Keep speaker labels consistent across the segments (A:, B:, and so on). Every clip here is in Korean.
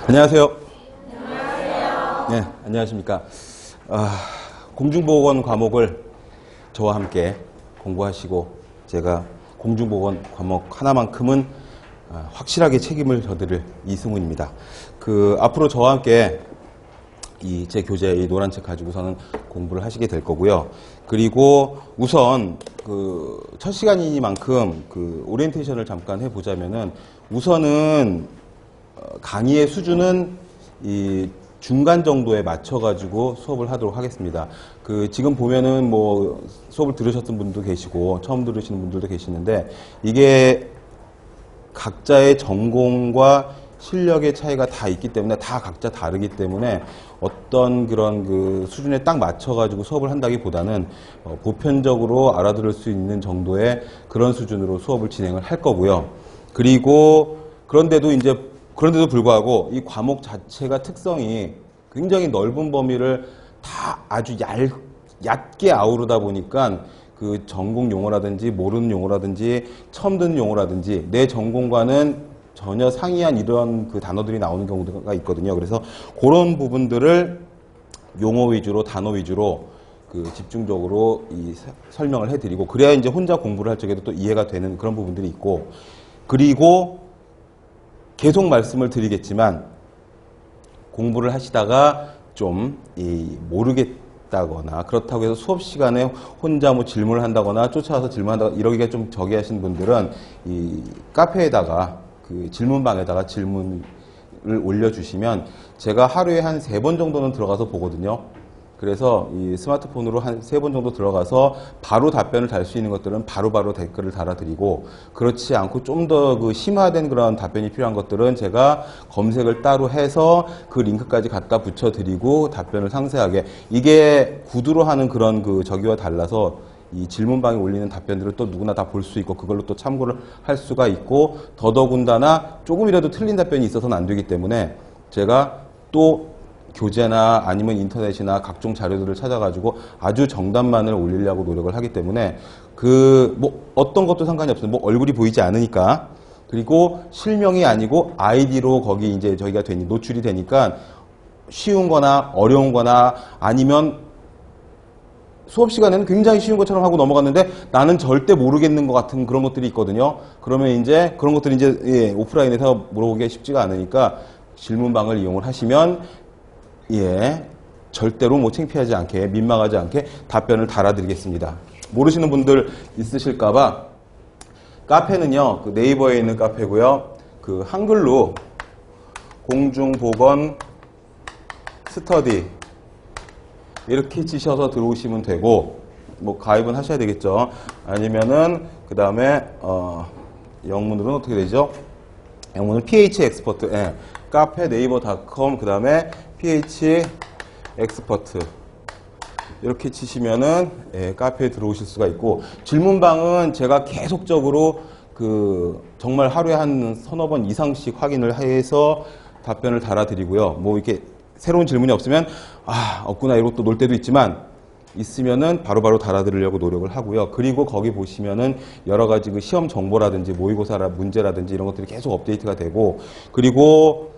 A: 안녕하세요. 안녕하세요. 네, 안녕하십니까. 공중보건 과목을 저와 함께 공부하시고 제가 공중보건 과목 하나만큼은 확실하게 책임을 져드릴 이승훈입니다. 앞으로 저와 함께 제 교재 이 노란 책 가지고서는 공부를 하시게 될 거고요. 그리고 우선 첫 시간이니만큼 오리엔테이션을 잠깐 해보자면은 우선은 강의의 수준은 이 중간 정도에 맞춰가지고 수업을 하도록 하겠습니다. 지금 보면은 뭐 수업을 들으셨던 분도 계시고 처음 들으시는 분들도 계시는데 이게 각자의 전공과 실력의 차이가 다 있기 때문에 다 각자 다르기 때문에 어떤 그런 수준에 딱 맞춰가지고 수업을 한다기보다는 보편적으로 알아들을 수 있는 정도의 그런 수준으로 수업을 진행을 할 거고요. 그리고 그런데도 불구하고 이 과목 자체가 특성이 굉장히 넓은 범위를 다 아주 얕게 아우르다 보니까 전공 용어라든지 모르는 용어라든지 처음 듣는 용어라든지 내 전공과는 전혀 상이한 이런 단어들이 나오는 경우가 있거든요. 그래서 그런 부분들을 용어 위주로 단어 위주로 집중적으로 설명을 해드리고 그래야 이제 혼자 공부를 할 적에도 또 이해가 되는 그런 부분들이 있고 그리고 계속 말씀을 드리겠지만 공부를 하시다가 좀 모르겠다거나 그렇다고 해서 수업 시간에 혼자 뭐 질문을 한다거나 쫓아와서 질문한다거나 이러기가 좀 저기 하신 분들은 이 카페에다가 질문방에다가 질문을 올려주시면 제가 하루에 한 3번 정도는 들어가서 보거든요. 그래서 이 스마트폰으로 한 3번 정도 들어가서 바로 답변을 달 수 있는 것들은 바로바로 댓글을 달아드리고 그렇지 않고 좀 더 심화된 그런 답변이 필요한 것들은 제가 검색을 따로 해서 그 링크까지 갖다 붙여드리고 답변을 상세하게 이게 구두로 하는 그런 저기와 달라서 이 질문방에 올리는 답변들을 또 누구나 다 볼 수 있고 그걸로 또 참고를 할 수가 있고 더더군다나 조금이라도 틀린 답변이 있어서는 안 되기 때문에 제가 또 교재나 아니면 인터넷이나 각종 자료들을 찾아가지고 아주 정답만을 올리려고 노력을 하기 때문에 어떤 것도 상관이 없어요. 뭐 얼굴이 보이지 않으니까. 그리고 실명이 아니고 아이디로 거기 이제 저희가 노출이 되니까 쉬운 거나 어려운 거나 아니면 수업 시간에는 굉장히 쉬운 것처럼 하고 넘어갔는데 나는 절대 모르겠는 것 같은 그런 것들이 있거든요. 그러면 이제 그런 것들이 이제 오프라인에서 물어보기가 쉽지가 않으니까 질문방을 이용을 하시면 절대로 창피하지 않게 민망하지 않게 답변을 달아드리겠습니다. 모르시는 분들 있으실까봐 카페는요 네이버에 있는 카페고요. 한글로 공중보건 스터디 이렇게 치셔서 들어오시면 되고 뭐 가입은 하셔야 되겠죠. 아니면은 그 다음에 영문으로는 어떻게 되죠? 영문은 PH 엑스퍼트 카페 네이버.com 그 다음에 PH 엑스퍼트 이렇게 치시면은 카페에 들어오실 수가 있고 질문방은 제가 계속적으로 정말 하루에 한 서너 번 이상씩 확인을 해서 답변을 달아드리고요. 뭐 이렇게 새로운 질문이 없으면 없구나 이러고 또 놀 때도 있지만 있으면은 바로바로 달아드리려고 노력을 하고요. 그리고 거기 보시면은 여러 가지 시험 정보라든지 모의고사 문제라든지 이런 것들이 계속 업데이트가 되고 그리고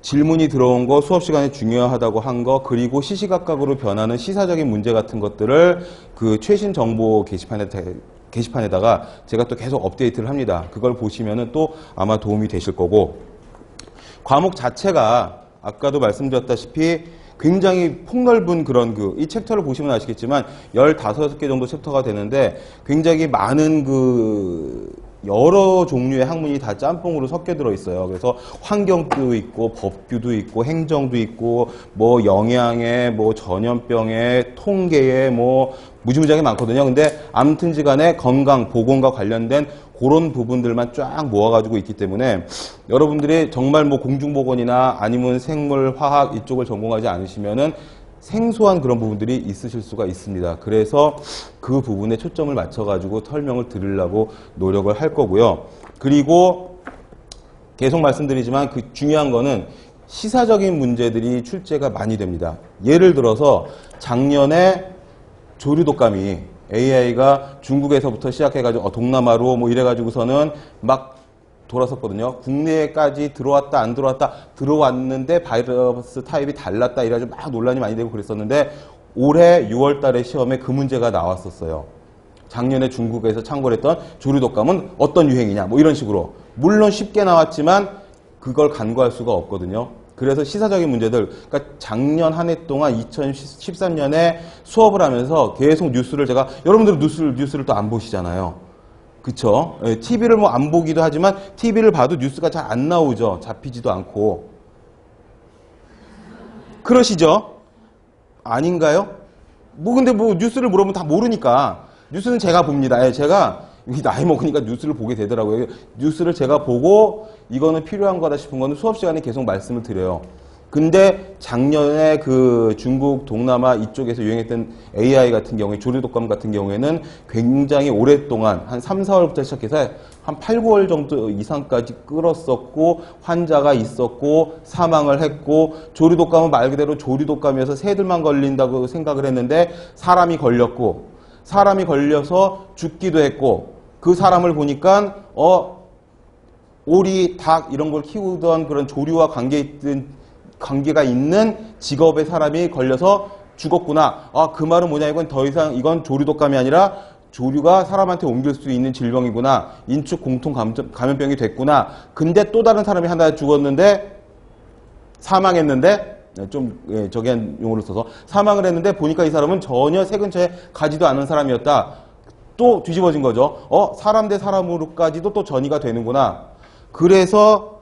A: 질문이 들어온 거, 수업 시간에 중요하다고 한 거, 그리고 시시각각으로 변하는 시사적인 문제 같은 것들을 최신 정보 게시판에다가 제가 또 계속 업데이트를 합니다. 그걸 보시면은 또 아마 도움이 되실 거고 과목 자체가 아까도 말씀드렸다시피 굉장히 폭넓은 이 챕터를 보시면 아시겠지만 15개 정도 챕터가 되는데 굉장히 많은 여러 종류의 학문이 다 짬뽕으로 섞여 들어 있어요. 그래서 환경도 있고 법규도 있고 행정도 있고 뭐 영양에 뭐 전염병에 통계에 뭐 무지무지하게 많거든요. 근데 아무튼지간에 건강, 보건과 관련된 그런 부분들만 쫙 모아가지고 있기 때문에 여러분들이 정말 뭐 공중보건이나 아니면 생물, 화학 이쪽을 전공하지 않으시면은 생소한 그런 부분들이 있으실 수가 있습니다. 그래서 그 부분에 초점을 맞춰가지고 설명을 드리려고 노력을 할 거고요. 그리고 계속 말씀드리지만 중요한 거는 시사적인 문제들이 출제가 많이 됩니다. 예를 들어서 작년에 조류독감이 AI가 중국에서부터 시작해가지고 동남아로 뭐 이래가지고서는 막 돌았었거든요. 국내에까지 들어왔다 안 들어왔다 들어왔는데 바이러스 타입이 달랐다 이래가지고 막 논란이 많이 되고 그랬었는데 올해 6월 달에 시험에 그 문제가 나왔었어요. 작년에 중국에서 참고를 했던 조류독감은 어떤 유행이냐 뭐 이런 식으로. 물론 쉽게 나왔지만 그걸 간과할 수가 없거든요. 그래서 시사적인 문제들, 그러니까 작년 한 해 동안 2013년에 수업을 하면서 계속 뉴스를 제가, 여러분들은 뉴스를 또 안 보시잖아요. 그쵸? TV를 뭐 안 보기도 하지만 TV를 봐도 뉴스가 잘 안 나오죠. 잡히지도 않고. 그러시죠? 아닌가요? 뭐 근데 뭐 뉴스를 물어보면 다 모르니까. 뉴스는 제가 봅니다. 제가 나이 먹으니까 뉴스를 보게 되더라고요. 뉴스를 제가 보고 이거는 필요한 거다 싶은 거는 수업 시간에 계속 말씀을 드려요. 근데 작년에 그 중국 동남아 이쪽에서 유행했던 AI 같은 경우에 조류독감 같은 경우에는 굉장히 오랫동안 한 3, 4월부터 시작해서 한 8, 9월 정도 이상까지 끌었었고 환자가 있었고 사망을 했고 조류독감은 말 그대로 조류독감이어서 새들만 걸린다고 생각을 했는데 사람이 걸렸고 사람이 걸려서 죽기도 했고 그 사람을 보니까 오리, 닭 이런 걸 키우던 그런 조류와 관계가 있는 직업의 사람이 걸려서 죽었구나. 그 말은 뭐냐 이건 더 이상 이건 조류독감이 아니라 조류가 사람한테 옮길 수 있는 질병이구나. 인축 공통 감염병이 됐구나. 근데 또 다른 사람이 하나 죽었는데 사망했는데 저기한 용어를 써서 사망을 했는데 보니까 이 사람은 전혀 새 근처에 가지도 않은 사람이었다. 또 뒤집어진 거죠. 사람 대 사람으로까지도 또 전이가 되는구나. 그래서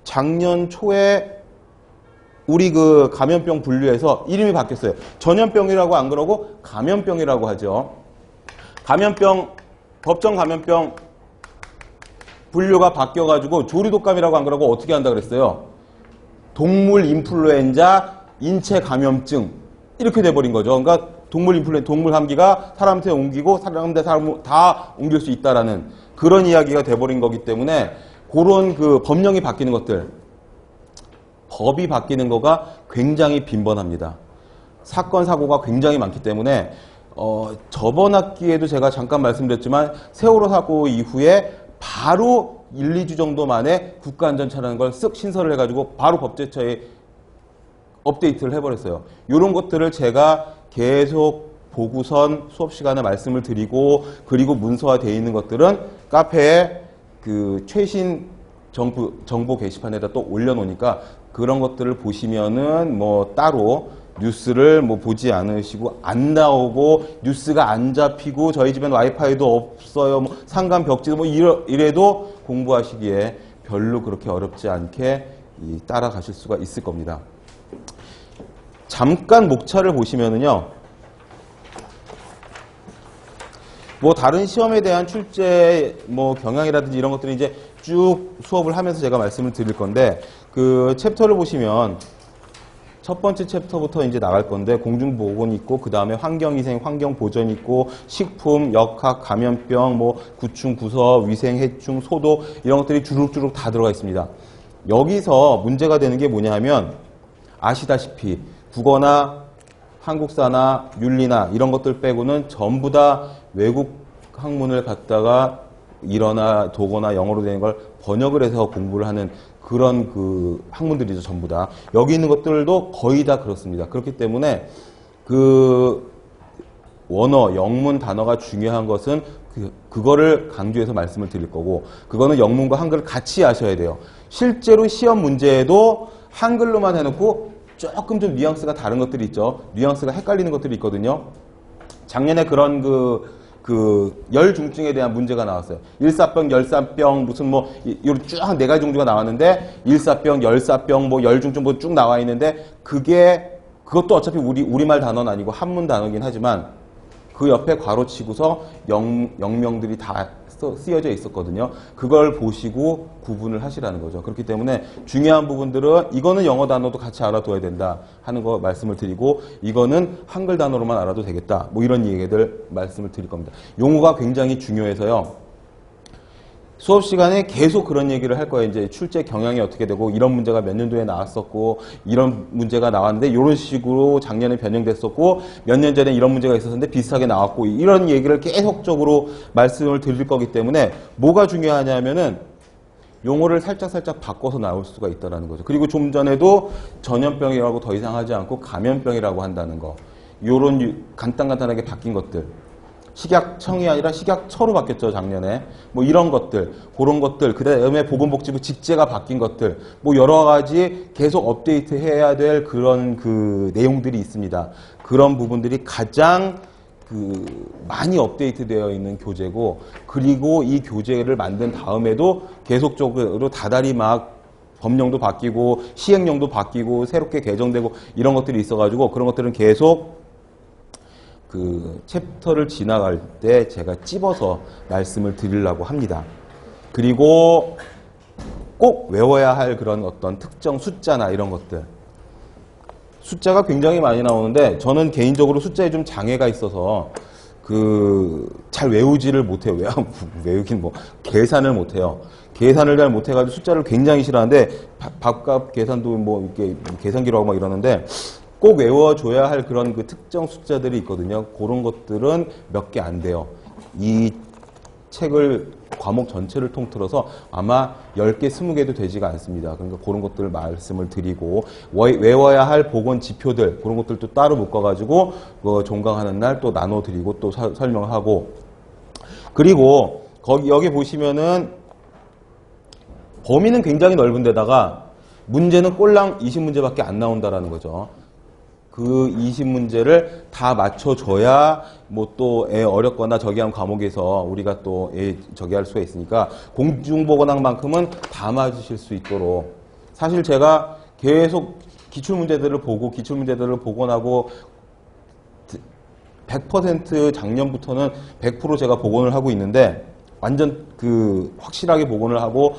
A: 작년 초에 우리 그 감염병 분류에서 이름이 바뀌었어요. 전염병이라고 안 그러고 감염병이라고 하죠. 감염병, 법정 감염병 분류가 바뀌어가지고 조류독감이라고 안 그러고 어떻게 한다 그랬어요? 동물 인플루엔자 인체 감염증 이렇게 돼버린 거죠. 그러니까 동물 감기가 사람한테 옮기고 사람 대 사람 다 옮길 수 있다라는 그런 이야기가 돼버린 거기 때문에 그런 그 법령이 바뀌는 것들, 법이 바뀌는 거가 굉장히 빈번합니다. 사건 사고가 굉장히 많기 때문에 저번 학기에도 제가 잠깐 말씀드렸지만 세월호 사고 이후에 바로 1, 2주 정도 만에 국가안전처라는 걸 쓱 신설을 해가지고 바로 법제처에 업데이트를 해버렸어요. 이런 것들을 제가 계속 보고선 수업 시간에 말씀을 드리고 그리고 문서화되어 있는 것들은 카페에 그 최신 정보 게시판에다 또 올려놓으니까 그런 것들을 보시면은 뭐 따로 뉴스를 뭐 보지 않으시고 안 나오고 뉴스가 안 잡히고 저희 집엔 와이파이도 없어요. 뭐 상간 벽지도 뭐 이래도 공부하시기에 별로 그렇게 어렵지 않게 따라가실 수가 있을 겁니다. 잠깐 목차를 보시면은요. 뭐 다른 시험에 대한 출제 뭐 경향이라든지 이런 것들은 이제 쭉 수업을 하면서 제가 말씀을 드릴 건데 그 챕터를 보시면 첫 번째 챕터부터 이제 나갈 건데 공중보건 있고 그 다음에 환경위생, 환경보전 있고 식품, 역학, 감염병, 뭐 구충, 구서, 위생, 해충, 소독 이런 것들이 주룩주룩 다 들어가 있습니다. 여기서 문제가 되는 게 뭐냐 하면 아시다시피 국어나 한국사나 윤리나 이런 것들 빼고는 전부 다 외국 학문을 갖다가 일어나 도거나 영어로 되는 걸 번역을 해서 공부를 하는 그런 그 학문들이죠, 전부 다. 여기 있는 것들도 거의 다 그렇습니다. 그렇기 때문에 그 원어, 영문 단어가 중요한 것은 그거를 강조해서 말씀을 드릴 거고 그거는 영문과 한글을 같이 하셔야 돼요. 실제로 시험 문제에도 한글로만 해놓고 조금 좀 뉘앙스가 다른 것들이 있죠. 뉘앙스가 헷갈리는 것들이 있거든요. 작년에 그런 열중증에 대한 문제가 나왔어요. 일사병, 열사병, 무슨 뭐, 요런 쭉 한 4가지 종류가 나왔는데, 일사병, 열사병, 뭐, 열중증 뭐 쭉 나와 있는데, 그것도 어차피 우리말 단어는 아니고 한문 단어긴 하지만, 그 옆에 괄호 치고서 영명들이 다 쓰여져 있었거든요. 그걸 보시고 구분을 하시라는 거죠. 그렇기 때문에 중요한 부분들은 이거는 영어 단어도 같이 알아둬야 된다 하는 거 말씀을 드리고 이거는 한글 단어로만 알아도 되겠다. 뭐 이런 얘기들 말씀을 드릴 겁니다. 용어가 굉장히 중요해서요. 수업 시간에 계속 그런 얘기를 할 거예요. 이제 출제 경향이 어떻게 되고 이런 문제가 몇 년도에 나왔었고 이런 문제가 나왔는데 이런 식으로 작년에 변형됐었고 몇 년 전에 이런 문제가 있었는데 비슷하게 나왔고 이런 얘기를 계속적으로 말씀을 드릴 거기 때문에 뭐가 중요하냐면은 용어를 살짝 바꿔서 나올 수가 있다는 거죠. 그리고 좀 전에도 전염병이라고 더 이상 하지 않고 감염병이라고 한다는 거. 요런 간단하게 바뀐 것들. 식약청이 아니라 식약처로 바뀌었죠, 작년에. 뭐 이런 것들, 그런 것들, 그 다음에 보건복지부 직제가 바뀐 것들, 뭐 여러 가지 계속 업데이트 해야 될 그런 그 내용들이 있습니다. 그런 부분들이 가장 많이 업데이트 되어 있는 교재고, 그리고 이 교재를 만든 다음에도 계속적으로 다달이 막 법령도 바뀌고, 시행령도 바뀌고, 새롭게 개정되고, 이런 것들이 있어가지고, 그런 것들은 계속 그 챕터를 지나갈 때 제가 찝어서 말씀을 드리려고 합니다. 그리고 꼭 외워야 할 그런 어떤 특정 숫자나 이런 것들. 숫자가 굉장히 많이 나오는데 저는 개인적으로 숫자에 좀 장애가 있어서 잘 외우지를 못해요. 외우긴 뭐 계산을 못해요. 계산을 잘 못해가지고 숫자를 굉장히 싫어하는데 밥값 계산도 뭐 이렇게 계산기로 하고 막 이러는데 꼭 외워줘야 할 그런 그 특정 숫자들이 있거든요. 그런 것들은 몇 개 안 돼요. 이 책을 과목 전체를 통틀어서 아마 10개, 20개도 되지가 않습니다. 그러니까 그런 것들을 말씀을 드리고 외워야 할 보건 지표들 그런 것들도 따로 묶어가지고 종강하는 날 또 나눠드리고 또 설명하고 그리고 여기 보시면은 범위는 굉장히 넓은 데다가 문제는 꼴랑 20문제밖에 안 나온다라는 거죠. 그 20문제를 다 맞춰줘야 뭐 또 어렵거나 저기한 과목에서 우리가 또 저기 할 수가 있으니까 공중보건학만큼은 다 맞으실 수 있도록 사실 제가 계속 기출문제들을 복원하고 100% 작년부터는 100% 제가 복원을 하고 있는데 완전 확실하게 복원을 하고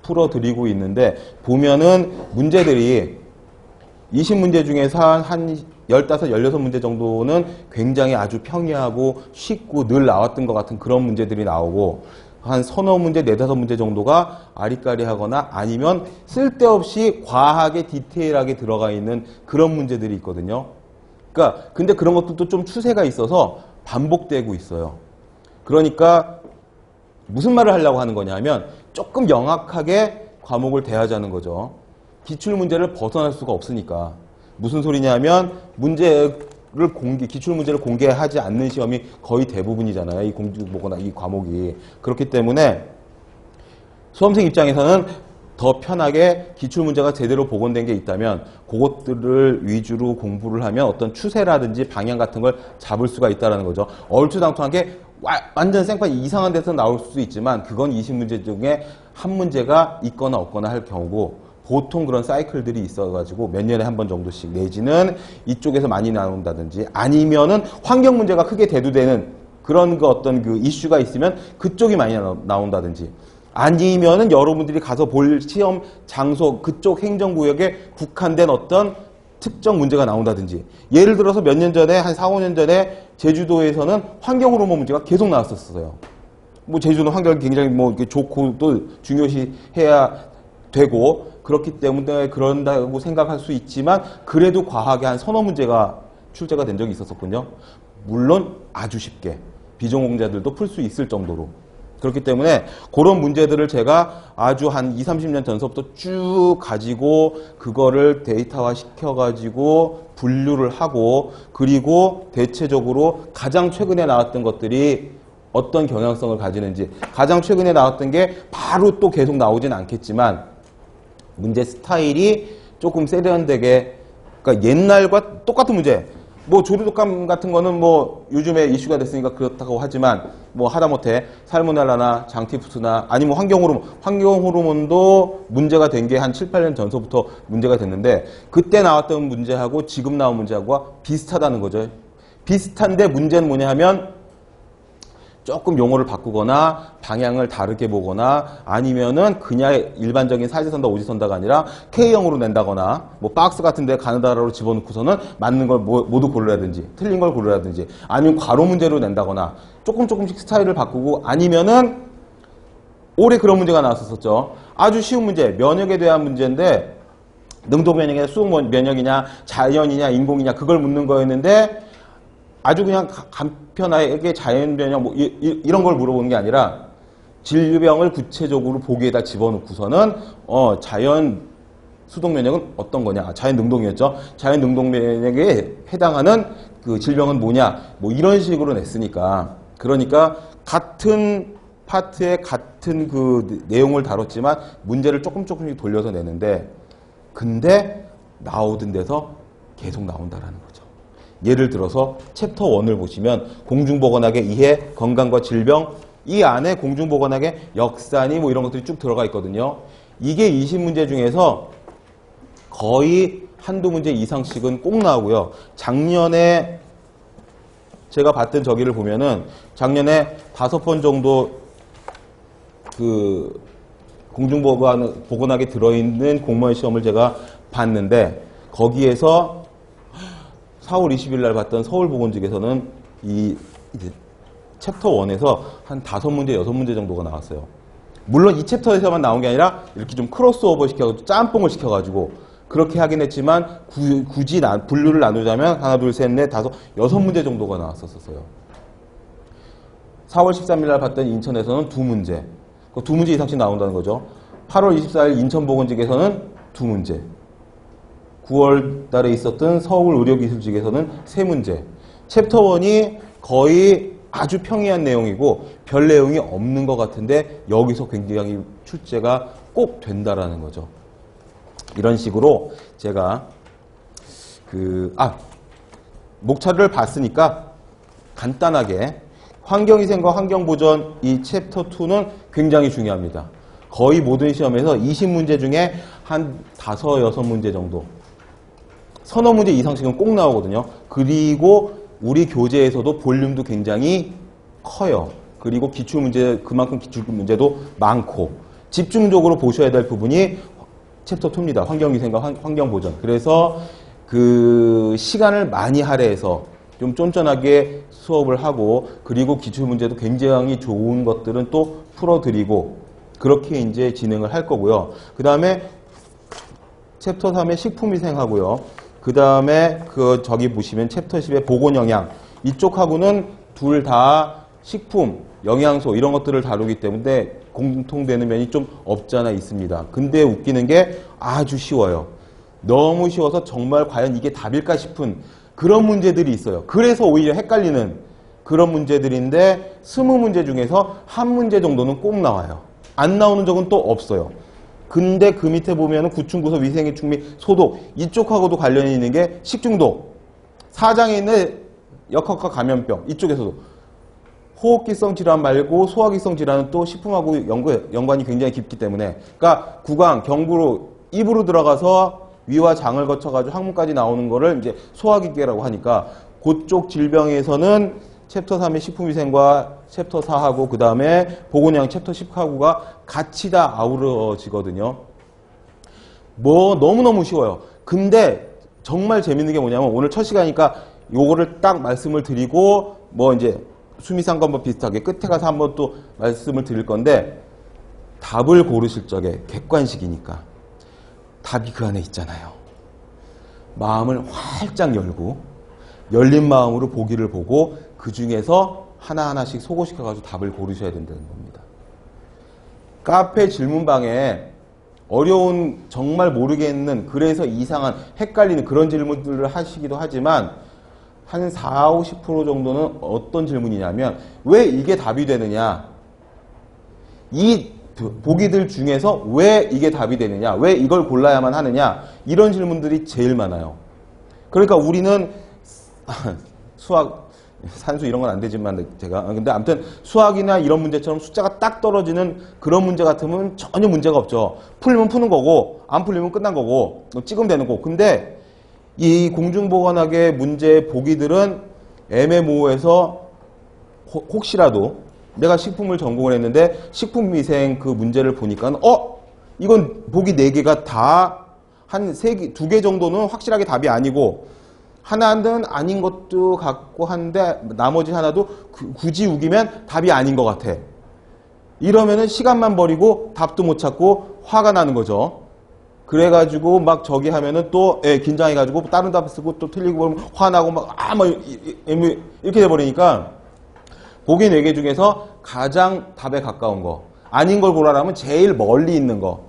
A: 풀어드리고 있는데 보면은 문제들이 20문제 중에서 한 15, 16문제 정도는 굉장히 아주 평이하고 쉽고 늘 나왔던 것 같은 그런 문제들이 나오고 한 서너 문제, 4, 5문제 정도가 아리까리하거나 아니면 쓸데없이 과하게 디테일하게 들어가 있는 그런 문제들이 있거든요. 그러니까 근데 그런 것들도 좀 추세가 있어서 반복되고 있어요. 그러니까 무슨 말을 하려고 하는 거냐 하면 조금 영악하게 과목을 대하자는 거죠. 기출문제를 벗어날 수가 없으니까. 무슨 소리냐 하면 기출문제를 공개하지 않는 시험이 거의 대부분이잖아요. 이 공중보거나 이 과목이. 그렇기 때문에 수험생 입장에서는 더 편하게 기출문제가 제대로 복원된 게 있다면 그것들을 위주로 공부를 하면 어떤 추세라든지 방향 같은 걸 잡을 수가 있다는 거죠. 얼추당통하게 완전 생판 이상한 데서 나올 수도 있지만 그건 20문제 중에 한 문제가 있거나 없거나 할 경우고 보통 그런 사이클들이 있어가지고 몇 년에 한 번 정도씩 내지는 이쪽에서 많이 나온다든지 아니면은 환경 문제가 크게 대두되는 그런 어떤 이슈가 있으면 그쪽이 많이 나온다든지 아니면은 여러분들이 가서 볼 시험 장소 그쪽 행정구역에 국한된 어떤 특정 문제가 나온다든지 예를 들어서 몇 년 전에 한 4, 5년 전에 제주도에서는 환경 호르몬 문제가 계속 나왔었어요. 뭐 제주도는 환경이 굉장히 뭐 이렇게 좋고 또 중요시해야 되고 그렇기 때문에 그런다고 생각할 수 있지만 그래도 과하게 한 서너 문제가 출제가 된 적이 있었군요. 물론 아주 쉽게 비전공자들도 풀 수 있을 정도로 그렇기 때문에 그런 문제들을 제가 아주 한 20, 30년 전서부터 쭉 가지고 그거를 데이터화 시켜가지고 분류를 하고 그리고 대체적으로 가장 최근에 나왔던 것들이 어떤 경향성을 가지는지 가장 최근에 나왔던 게 바로 또 계속 나오진 않겠지만 문제 스타일이 조금 세련되게 그러니까 옛날과 똑같은 문제 뭐 조류독감 같은 거는 뭐 요즘에 이슈가 됐으니까 그렇다고 하지만 뭐 하다못해 살모넬라나 장티푸스나 아니면 환경 호르몬도 문제가 된 게 한 7, 8년 전서부터 문제가 됐는데 그때 나왔던 문제하고 지금 나온 문제하고 비슷하다는 거죠. 비슷한데 문제는 뭐냐 하면 조금 용어를 바꾸거나 방향을 다르게 보거나 아니면은 그냥 일반적인 사지선다 오지선다가 아니라 K형으로 낸다거나 뭐 박스 같은 데 가느다라로 집어넣고서는 맞는 걸 모두 고르라든지 틀린 걸 고르라든지 아니면 괄호 문제로 낸다거나 조금씩 스타일을 바꾸고 아니면은 올해 그런 문제가 나왔었죠. 아주 쉬운 문제 면역에 대한 문제인데 능동 면역이냐 수동 면역이냐 자연이냐 인공이냐 그걸 묻는 거였는데 아주 그냥 간편하게 자연 변형 뭐 이런 걸 물어보는 게 아니라 질병을 구체적으로 보기에다 집어넣고서는 자연 수동 면역은 어떤 거냐? 자연 능동이었죠. 자연 능동 면역에 해당하는 그 질병은 뭐냐? 뭐 이런 식으로 냈으니까. 그러니까 같은 파트에 같은 그 내용을 다뤘지만 문제를 조금씩 돌려서 내는데, 근데 나오던 데서 계속 나온다라는 거죠. 예를 들어서 챕터 1을 보시면 공중보건학의 이해, 건강과 질병, 이 안에 공중보건학의 역사니 뭐 이런 것들이 쭉 들어가 있거든요. 이게 20문제 중에서 거의 한두 문제 이상씩은 꼭 나오고요. 작년에 제가 봤던 저기를 보면은 작년에 5번 정도 그 공중보건학에 들어있는 공무원 시험을 제가 봤는데, 거기에서 4월 20일 날 봤던 서울보건직에서는 이 챕터 1에서 한 5문제, 6문제 정도가 나왔어요. 물론 이 챕터에서만 나온 게 아니라 이렇게 좀 크로스오버 시켜가지고 짬뽕을 시켜가지고 그렇게 하긴 했지만, 굳이 분류를 나누자면 하나, 둘, 셋, 넷, 다섯, 6문제 정도가 나왔었어요. 4월 13일 날 봤던 인천에서는 2문제. 2문제 이상씩 나온다는 거죠. 8월 24일 인천보건직에서는 2문제. 9월 달에 있었던 서울의료기술직에서는 3문제. 챕터 1이 거의 아주 평이한 내용이고 별 내용이 없는 것 같은데 여기서 굉장히 출제가 꼭 된다라는 거죠. 이런 식으로 제가 목차를 봤으니까 간단하게 환경위생과 환경보전 이 챕터 2는 굉장히 중요합니다. 거의 모든 시험에서 20문제 중에 한 5, 6문제 정도, 서너 문제 이상씩은 꼭 나오거든요. 그리고 우리 교재에서도 볼륨도 굉장히 커요. 그리고 기출문제, 그만큼 기출문제도 많고 집중적으로 보셔야 될 부분이 챕터 2입니다. 환경위생과 환경보전. 그래서 그 시간을 많이 할애해서 좀 쫀쫀하게 수업을 하고, 그리고 기출문제도 굉장히 좋은 것들은 또 풀어드리고, 그렇게 이제 진행을 할 거고요. 그 다음에 챕터 3에 식품위생하고요. 그 다음에 저기 보시면 챕터 10에 보건영양. 이쪽하고는 둘 다 식품, 영양소 이런 것들을 다루기 때문에 공통되는 면이 좀 없지 않아 있습니다. 근데 웃기는 게 아주 쉬워요. 너무 쉬워서 정말 과연 이게 답일까 싶은 그런 문제들이 있어요. 그래서 오히려 헷갈리는 그런 문제들인데 20문제 중에서 한 문제 정도는 꼭 나와요. 안 나오는 적은 또 없어요. 근데 그 밑에 보면은 구충구소, 위생해충 및 소독 이쪽하고도 관련이 있는 게 식중독, 사장에 있는 역학과 감염병 이쪽에서도 호흡기성 질환 말고 소화기성 질환은 또 식품하고 연관이 굉장히 깊기 때문에, 그러니까 구강, 경부로 입으로 들어가서 위와 장을 거쳐가지고 항문까지 나오는 거를 이제 소화기계라고 하니까 그쪽 질병에서는 챕터 3의 식품위생과 챕터 4하고 그 다음에 보건영양 챕터 10하고가 같이 다 아우러지거든요. 뭐 너무너무 쉬워요. 근데 정말 재밌는 게 뭐냐면 오늘 첫 시간이니까 요거를 딱 말씀을 드리고 뭐 이제 수미상관법 비슷하게 끝에 가서 한번 또 말씀을 드릴 건데, 답을 고르실 적에 객관식이니까 답이 그 안에 있잖아요. 마음을 활짝 열고 열린 마음으로 보기를 보고 그 중에서 하나하나씩 소거시켜가지고 답을 고르셔야 된다는 겁니다. 카페 질문방에 어려운, 정말 모르겠는, 그래서 이상한, 헷갈리는 그런 질문들을 하시기도 하지만 한 40, 50% 정도는 어떤 질문이냐면 왜 이게 답이 되느냐, 이 보기들 중에서 왜 이게 답이 되느냐, 왜 이걸 골라야만 하느냐, 이런 질문들이 제일 많아요. 그러니까 우리는 수학, 산수 이런 건 안 되지만 제가 근데 아무튼 수학이나 이런 문제처럼 숫자가 딱 떨어지는 그런 문제 같으면 전혀 문제가 없죠. 풀리면 푸는 거고 안 풀리면 끝난 거고 찍으면 되는 거고. 근데 이 공중보건학의 문제 보기들은 애매모호해서 혹시라도 내가 식품을 전공을 했는데 식품위생 그 문제를 보니까 이건 보기 4개가 다 한 2개 정도는 확실하게 답이 아니고 하나는 아닌 것도 같고 한데 나머지 하나도 굳이 우기면 답이 아닌 것 같아. 이러면은 시간만 버리고 답도 못 찾고 화가 나는 거죠. 그래가지고 막 저기 하면은 또 긴장해가지고 다른 답 쓰고 또 틀리고 그러면 화나고 막 이렇게 돼버리니까 보기 4개 중에서 가장 답에 가까운 거, 아닌 걸 고르라면 제일 멀리 있는 거.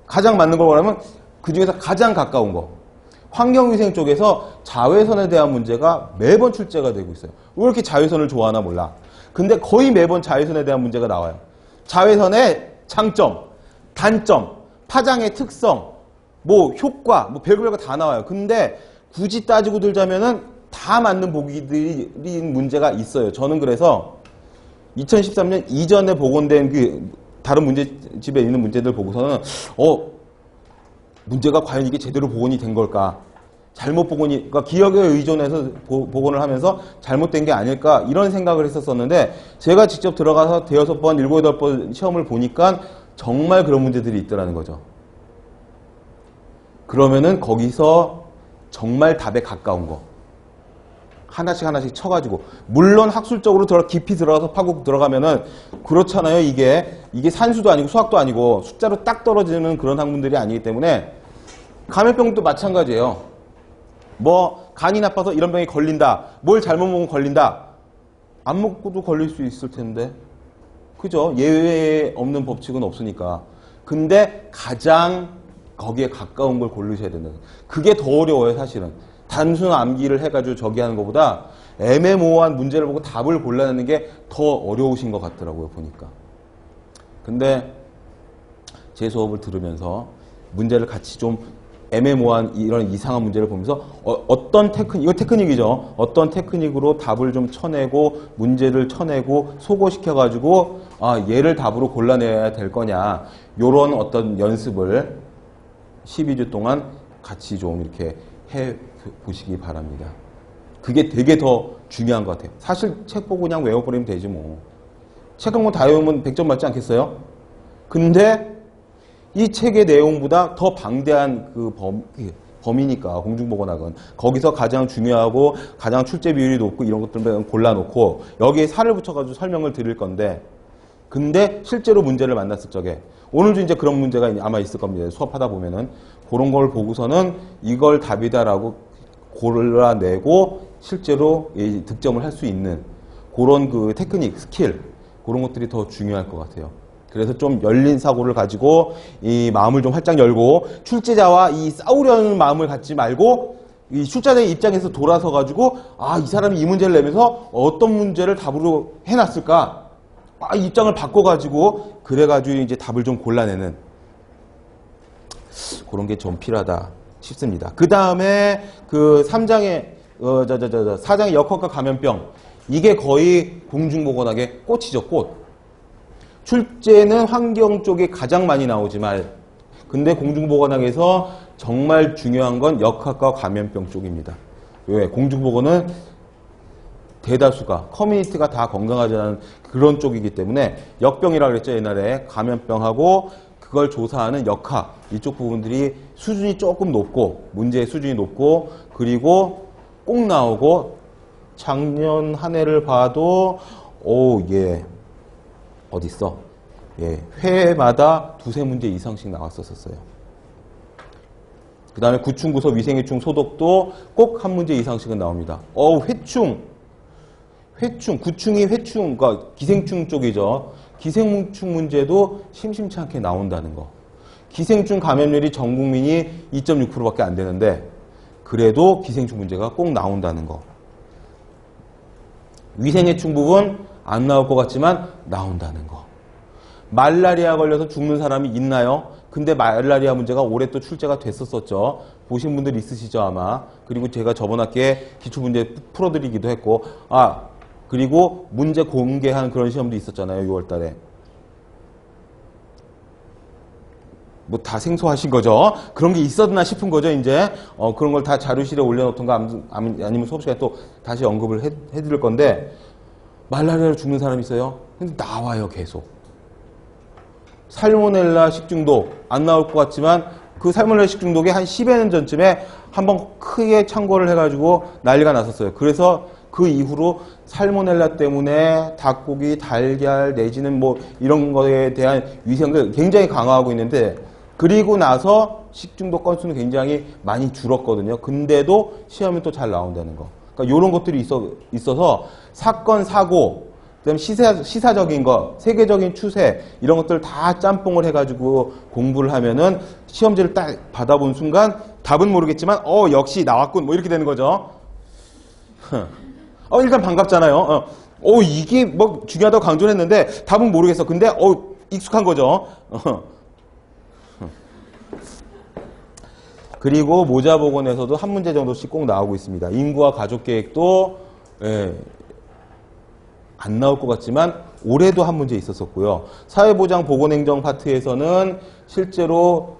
A: 가장 맞는 걸 고르라면 그 중에서 가장 가까운 거. 환경위생 쪽에서 자외선에 대한 문제가 매번 출제가 되고 있어요. 왜 이렇게 자외선을 좋아하나 몰라. 근데 거의 매번 자외선에 대한 문제가 나와요. 자외선의 장점, 단점, 파장의 특성, 뭐 효과, 뭐 별거 다 나와요. 근데 굳이 따지고 들자면은 다 맞는 보기들이 문제가 있어요. 저는 그래서 2013년 이전에 복원된 그 다른 문제집에 있는 문제들 보고서는 문제가 과연 이게 제대로 복원이 된 걸까? 잘못 복원이, 그러니까 기억에 의존해서 복원을 하면서 잘못된 게 아닐까? 이런 생각을 했었었는데 제가 직접 들어가서 대여섯 번, 일곱, 여덟 번 시험을 보니까 정말 그런 문제들이 있더라는 거죠. 그러면은 거기서 정말 답에 가까운 거 하나씩 하나씩 쳐가지고, 물론 학술적으로 깊이 들어가서 파고 들어가면은 그렇잖아요. 이게 산수도 아니고 수학도 아니고 숫자로 딱 떨어지는 그런 학문들이 아니기 때문에. 감염병도 마찬가지예요. 뭐 간이 나빠서 이런 병이 걸린다, 뭘 잘못 먹으면 걸린다, 안 먹고도 걸릴 수 있을 텐데, 그죠? 예외 없는 법칙은 없으니까. 근데 가장 거기에 가까운 걸 고르셔야 된다. 그게 더 어려워요, 사실은. 단순 암기를 해가지고 저기 하는 것보다 애매모호한 문제를 보고 답을 골라내는 게 더 어려우신 것 같더라고요, 보니까. 근데 제 수업을 들으면서 문제를 같이 좀 애매모호한 이런 이상한 문제를 보면서 어떤 테크닉, 이거 테크닉이죠. 어떤 테크닉으로 답을 좀 쳐내고 문제를 쳐내고 소거시켜가지고 얘를 답으로 골라내야 될 거냐, 요런 어떤 연습을 12주 동안 같이 좀 이렇게 해 보시기 바랍니다. 그게 되게 더 중요한 것 같아요. 사실 책 보고 그냥 외워버리면 되지 뭐. 책 한 권 다 외우면 100점 맞지 않겠어요? 근데 이 책의 내용보다 더 방대한 그 범위니까, 공중보건학은. 거기서 가장 중요하고 가장 출제 비율이 높고 이런 것들을 골라놓고 여기에 살을 붙여가지고 설명을 드릴 건데, 근데 실제로 문제를 만났을 적에, 오늘도 이제 그런 문제가 아마 있을 겁니다. 수업하다 보면은. 그런 걸 보고서는 이걸 답이다라고 골라내고 실제로 득점을 할 수 있는 그런 그 테크닉, 스킬, 그런 것들이 더 중요할 것 같아요. 그래서 좀 열린 사고를 가지고 이 마음을 좀 활짝 열고, 출제자와 이 싸우려는 마음을 갖지 말고 이 출제자의 입장에서 돌아서 가지고 이 사람이 이 문제를 내면서 어떤 문제를 답으로 해놨을까, 입장을 바꿔가지고 그래가지고 이제 답을 좀 골라내는 그런 게 좀 필요하다 싶습니다. 그 다음에 그 3장의 4장의 역학과 감염병, 이게 거의 공중보건학의 꽃이죠, 꽃. 출제는 환경 쪽이 가장 많이 나오지만, 근데 공중보건학에서 정말 중요한 건 역학과 감염병 쪽입니다. 왜? 공중보건은 대다수가, 커뮤니티가 다 건강하지 않은 그런 쪽이기 때문에, 역병이라고 그랬죠, 옛날에. 감염병하고 그걸 조사하는 역학, 이쪽 부분들이 수준이 조금 높고, 문제의 수준이 높고, 그리고 꼭 나오고, 작년 한 해를 봐도 어딨어? 회마다 두세 문제 이상씩 나왔었어요. 그 다음에 구충구소 위생해충 소독도 꼭 한 문제 이상씩은 나옵니다. 구충이 회충, 그러니까 기생충 쪽이죠. 기생충 문제도 심심치 않게 나온다는 거. 기생충 감염률이 전 국민이 2.6%밖에 안 되는데, 그래도 기생충 문제가 꼭 나온다는 거. 위생해충 부분 안 나올 것 같지만 나온다는 거. 말라리아 걸려서 죽는 사람이 있나요? 근데 말라리아 문제가 올해 또 출제가 됐었었죠. 보신 분들 있으시죠, 아마. 그리고 제가 저번 학기에 기출문제 풀어드리기도 했고, 그리고 문제 공개한 그런 시험도 있었잖아요, 6월 달에. 뭐 다 생소하신 거죠? 그런 게 있었나 싶은 거죠, 이제. 그런 걸 다 자료실에 올려놓던가 아니면 수업 시간에 또 다시 언급을 해드릴 건데, 말라리아로 죽는 사람이 있어요? 근데 나와요, 계속. 살모넬라 식중독 안 나올 것 같지만, 그 살모넬라 식중독이 한 10여 년 전쯤에 한번 크게 창궐을 해가지고 난리가 났었어요. 그래서 그 이후로 살모넬라 때문에 닭고기, 달걀 내지는 뭐 이런 거에 대한 위생을 굉장히 강화하고 있는데, 그리고 나서 식중독 건수는 굉장히 많이 줄었거든요. 근데도 시험이 또 잘 나온다는 거. 그러니까 이런 것들이 있어서 사건, 사고, 그다음에 시사적인 거, 세계적인 추세 이런 것들 다 짬뽕을 해가지고 공부를 하면은 시험지를 딱 받아본 순간 답은 모르겠지만 역시 나왔군 뭐 이렇게 되는 거죠. 일단 반갑잖아요. 이게 뭐 중요하다고 강조를 했는데 답은 모르겠어. 근데 익숙한 거죠. 그리고 모자보건에서도 한 문제 정도씩 꼭 나오고 있습니다. 인구와 가족계획도 안 나올 것 같지만 올해도 한 문제 있었었고요. 사회보장 보건행정 파트에서는 실제로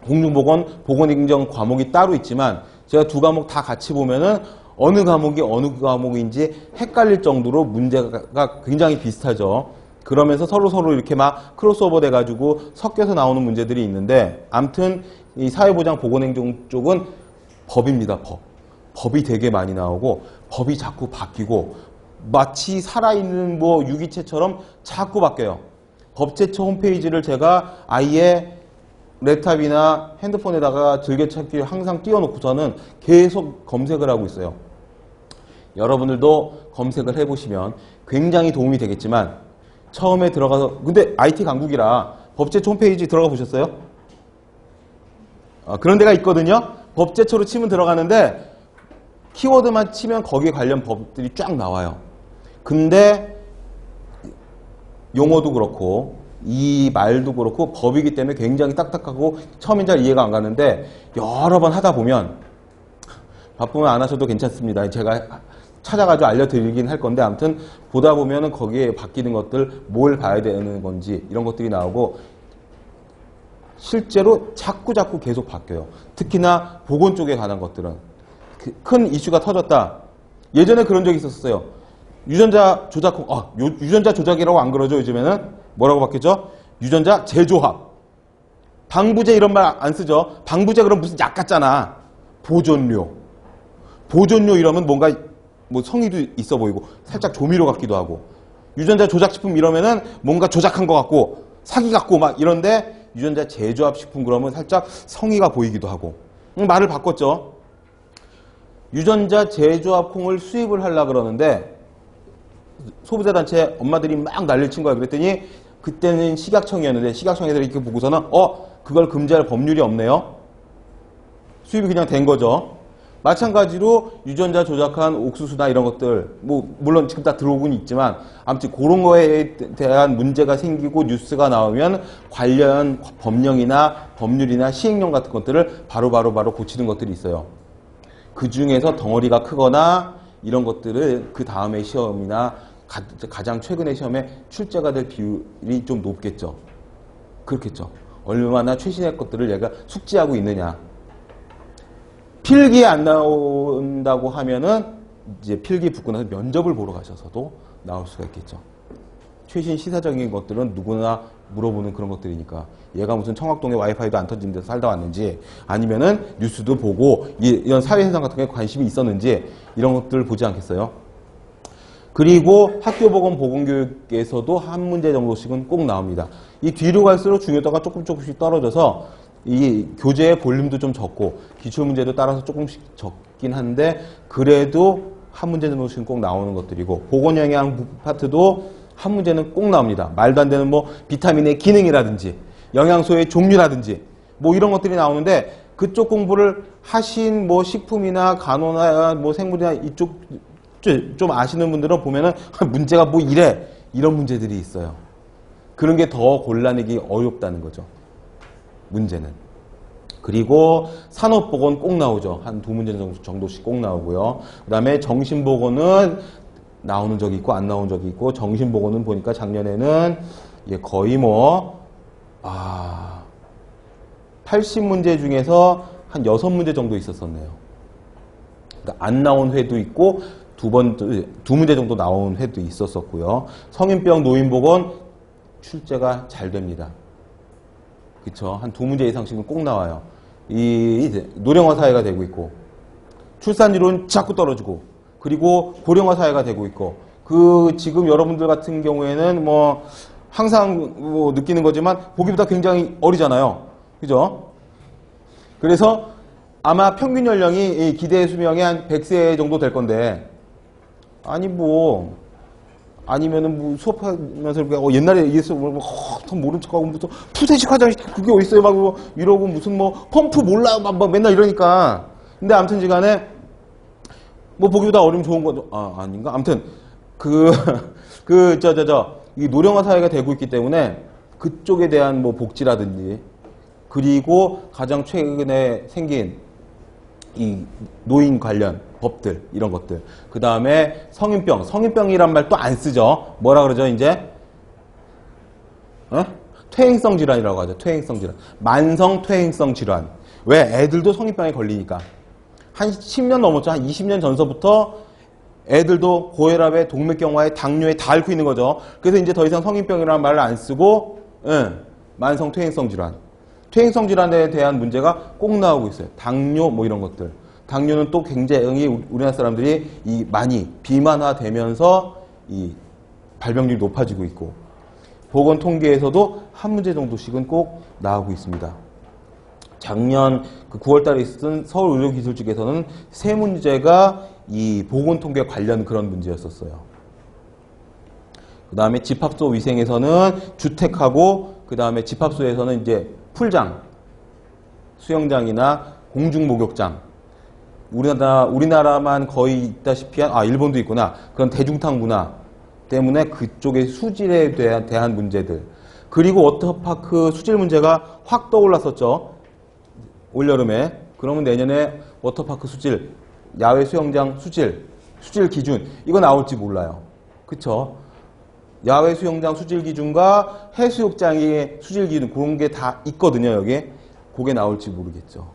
A: 공중보건, 보건행정 과목이 따로 있지만 제가 두 과목 다 같이 보면은 어느 과목이 어느 과목인지 헷갈릴 정도로 문제가 굉장히 비슷하죠. 그러면서 서로 이렇게 막 크로스오버 돼가지고 섞여서 나오는 문제들이 있는데 아무튼 이 사회보장 보건행정 쪽은 법입니다. 법이 되게 많이 나오고 법이 자꾸 바뀌고 마치 살아있는 뭐 유기체처럼 자꾸 바뀌어요. 법제처 홈페이지를 제가 아예 랩탑이나 핸드폰에다가 즐겨찾기를 항상 띄워놓고서는 계속 검색을 하고 있어요. 여러분들도 검색을 해보시면 굉장히 도움이 되겠지만 처음에 들어가서 근데 IT 강국이라 법제처 홈페이지 들어가 보셨어요? 그런 데가 있거든요. 법제처로 치면 들어가는데 키워드만 치면 거기에 관련 법들이 쫙 나와요. 근데 용어도 그렇고 이 말도 그렇고 법이기 때문에 굉장히 딱딱하고 처음엔 잘 이해가 안 가는데 여러 번 하다 보면 바쁘면 안 하셔도 괜찮습니다. 제가 찾아가지고 알려드리긴 할 건데 아무튼 보다 보면은 거기에 바뀌는 것들 뭘 봐야 되는 건지 이런 것들이 나오고 실제로 자꾸 계속 바뀌어요. 특히나 보건 쪽에 관한 것들은 큰 이슈가 터졌다. 예전에 그런 적이 있었어요. 유전자 조작, 유전자 조작이라고 안 그러죠. 요즘에는 뭐라고 바뀌었죠? 유전자 재조합. 방부제 이런 말 안 쓰죠. 방부제 그럼 무슨 약 같잖아. 보존료. 보존료 이러면 뭔가 뭐 성의도 있어 보이고 살짝 조미료 같기도 하고 유전자 조작식품 이러면은 뭔가 조작한 것 같고 사기 같고 막 이런데 유전자 재조합식품 그러면 살짝 성의가 보이기도 하고 말을 바꿨죠. 유전자 재조합 콩을 수입을 하려고 그러는데 소비자단체 엄마들이 막 난리를 친 거야. 그랬더니 그때는 식약청이었는데 식약청에서 이렇게 보고서는 그걸 금지할 법률이 없네요. 수입이 그냥 된 거죠. 마찬가지로 유전자 조작한 옥수수나 이런 것들 뭐 물론 지금 다 들어오곤 있지만 아무튼 그런 거에 대한 문제가 생기고 뉴스가 나오면 관련 법령이나 법률이나 시행령 같은 것들을 바로 고치는 것들이 있어요. 그 중에서 덩어리가 크거나 이런 것들을 그 다음에 시험이나 가장 최근의 시험에 출제가 될 비율이 좀 높겠죠. 그렇겠죠. 얼마나 최신의 것들을 얘가 숙지하고 있느냐. 필기에 안 나온다고 하면은 이제 필기 붙고 나서 면접을 보러 가셔서도 나올 수가 있겠죠. 최신 시사적인 것들은 누구나 물어보는 그런 것들이니까 얘가 무슨 청학동에 와이파이도 안 터진 데서 살다 왔는지 아니면은 뉴스도 보고 이런 사회현상 같은 거에 관심이 있었는지 이런 것들을 보지 않겠어요? 그리고 학교보건 보건교육에서도 한 문제 정도씩은 꼭 나옵니다. 이 뒤로 갈수록 중요도가 조금씩 떨어져서 이 교재의 볼륨도 좀 적고 기출문제도 따라서 조금씩 적긴 한데 그래도 한 문제 정도씩은 꼭 나오는 것들이고 보건영양 파트도 한 문제는 꼭 나옵니다. 말도 안 되는 뭐 비타민의 기능이라든지 영양소의 종류라든지 뭐 이런 것들이 나오는데 그쪽 공부를 하신 뭐 식품이나 간호나 뭐 생물이나 이쪽 좀 아시는 분들은 보면은 문제가 뭐 이런 문제들이 있어요. 그런 게 더 골라내기 어렵다는 거죠. 문제는. 그리고 산업보건 꼭 나오죠. 한 두 문제 정도씩 꼭 나오고요. 그 다음에 정신보건은 나오는 적이 있고 안 나온 적이 있고 정신보건은 보니까 작년에는 거의 80문제 중에서 한 6문제 정도 있었었네요. 그러니까 안 나온 회도 있고 두 문제 정도 나온 회도 있었었고요. 성인병 노인보건 출제가 잘 됩니다. 그쵸? 한 2문제 이상씩은 꼭 나와요. 이 노령화 사회가 되고 있고 출산율은 자꾸 떨어지고 그리고 고령화 사회가 되고 있고 지금 여러분들 같은 경우에는 뭐 항상 뭐 느끼는 거지만 보기보다 굉장히 어리잖아요. 그죠? 그래서 아마 평균 연령이 기대 수명이 한 100세 정도 될 건데 아니 뭐 아니면은 뭐 수업하면서 옛날에 ES 모른 척하고 무슨 푸세식 화장실 그게 어딨어요 막 이러고 무슨 뭐 펌프 몰라요 막 맨날 이러니까. 근데 아무튼지간에 뭐 보기보다 어리면 좋은 거죠. 아닌가? 아무튼 이 노령화 사회가 되고 있기 때문에 그쪽에 대한 뭐 복지라든지 그리고 가장 최근에 생긴 이 노인 관련 법들 이런 것들 그 다음에 성인병이란 말 또 안 쓰죠. 뭐라 그러죠 이제? 퇴행성 질환이라고 하죠. 퇴행성 질환. 만성 퇴행성 질환. 왜? 애들도 성인병에 걸리니까. 한 10년 넘었죠. 한 20년 전서부터 애들도 고혈압에 동맥경화에 당뇨에 다 앓고 있는 거죠. 그래서 이제 더 이상 성인병이라는 말을 안 쓰고 만성 퇴행성 질환. 퇴행성 질환에 대한 문제가 꼭 나오고 있어요. 당뇨 뭐 이런 것들. 당뇨는 또 굉장히 우리나라 사람들이 많이 비만화되면서 이 발병률이 높아지고 있고 보건 통계에서도 한 문제 정도씩은 꼭 나오고 있습니다. 작년 9월 달에 있었던 서울의료기술직에서는 3문제가 이 보건통계 관련 그런 문제였었어요. 그 다음에 집합소 위생에서는 주택하고 그 다음에 집합소에서는 이제 풀장, 수영장이나 공중목욕장 우리나라만 거의 있다시피 한 일본도 있구나. 그런 대중탕 문화 때문에 그쪽의 수질에 대한 문제들 그리고 워터파크 수질 문제가 확 떠올랐었죠. 올여름에. 그러면 내년에 워터파크 수질, 야외 수영장 수질 기준 이거 나올지 몰라요. 그쵸? 야외 수영장 수질 기준과 해수욕장의 수질 기준 그런 게 다 있거든요. 여기. 그게 나올지 모르겠죠.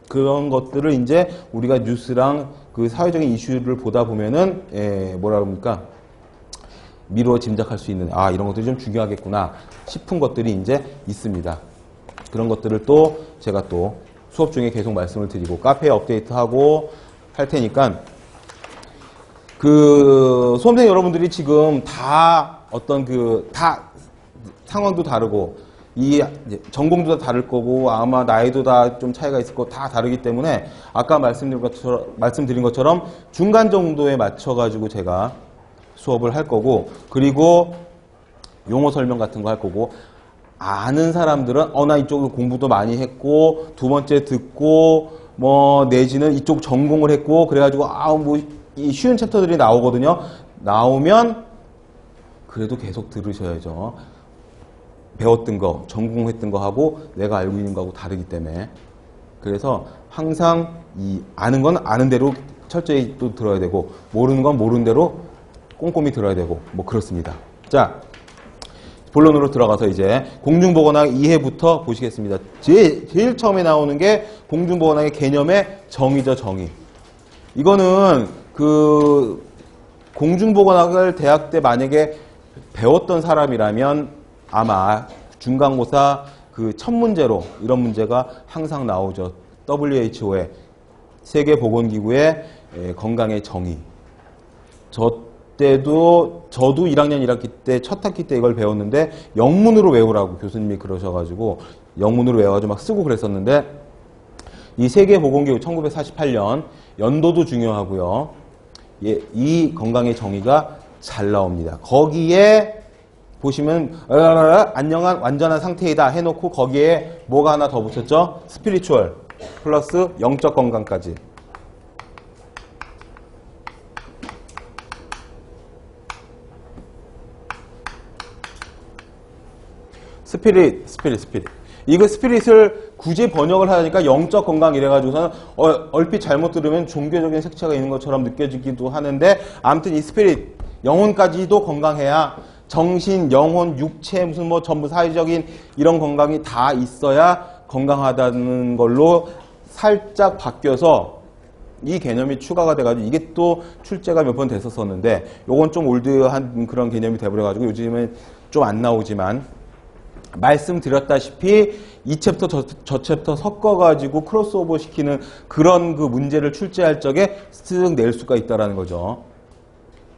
A: 그런 것들을 이제 우리가 뉴스랑 그 사회적인 이슈를 보다 보면은 뭐라 그럽니까? 미루어 짐작할 수 있는 이런 것들이 좀 중요하겠구나 싶은 것들이 이제 있습니다. 그런 것들을 또 제가 또 수업 중에 계속 말씀을 드리고 카페에 업데이트하고 할 테니까 그 수험생 여러분들이 지금 다 어떤 다 상황도 다르고 이 전공도 다 다를 거고 아마 나이도 다 좀 차이가 있을 거 다 다르기 때문에 아까 말씀드린 것처럼 중간 정도에 맞춰 가지고 제가 수업을 할 거고 그리고 용어 설명 같은 거 할 거고 아는 사람들은 나 이쪽으로 공부도 많이 했고 두 번째 듣고 뭐 내지는 이쪽 전공을 했고 그래가지고 뭐 이 쉬운 챕터들이 나오거든요. 나오면 그래도 계속 들으셔야죠. 배웠던 거, 전공했던 거 하고 내가 알고 있는 거하고 다르기 때문에 그래서 항상 이 아는 건 아는 대로 철저히 또 들어야 되고 모르는 건 모르는 대로 꼼꼼히 들어야 되고 뭐 그렇습니다. 자, 본론으로 들어가서 이제 공중보건학 2회부터 보시겠습니다. 제일 처음에 나오는 게 공중보건학의 개념의 정의죠, 정의. 이거는 그 공중보건학을 대학 때 만약에 배웠던 사람이라면 아마 중간고사 그 첫 문제로 이런 문제가 항상 나오죠. WHO의 세계보건기구의 건강의 정의. 저도 1학년 1학기 때 첫 학기 때 이걸 배웠는데 영문으로 외우라고 교수님이 그러셔가지고 영문으로 외워가지고 막 쓰고 그랬었는데 이 세계보건기구 1948년 연도도 중요하고요. 이 건강의 정의가 잘 나옵니다. 거기에 보시면 안녕한 완전한 상태이다 해놓고 거기에 뭐가 하나 더 붙였죠? 스피리추얼 플러스 영적 건강까지. 스피릿. 이거 스피릿을 굳이 번역을 하니까 영적 건강 이래가지고서는 얼핏 잘못 들으면 종교적인 색채가 있는 것처럼 느껴지기도 하는데 아무튼 이 스피릿, 영혼까지도 건강해야 정신, 영혼, 육체 무슨 뭐 전부 사회적인 이런 건강이 다 있어야 건강하다는 걸로 살짝 바뀌어서 이 개념이 추가가 돼가지고 이게 또 출제가 몇 번 됐었었는데 요건 좀 올드한 그런 개념이 돼버려가지고 요즘은 좀 안 나오지만 말씀드렸다시피 이 챕터 저 챕터 섞어가지고 크로스오버 시키는 그런 그 문제를 출제할 적에 쓱 낼 수가 있다라는 거죠.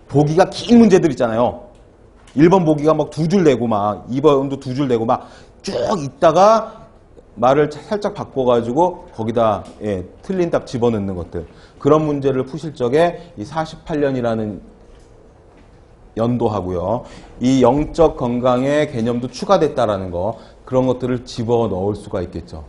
A: 보기가 긴 문제들 있잖아요. 1번 보기가 막 2줄 내고 막 2번도 2줄 내고 막 쭉 있다가 말을 살짝 바꿔가지고 거기다 틀린 답 집어넣는 것들. 그런 문제를 푸실 적에 이 48년이라는 연도하고요. 이 영적 건강의 개념도 추가됐다라는 거, 그런 것들을 집어넣을 수가 있겠죠.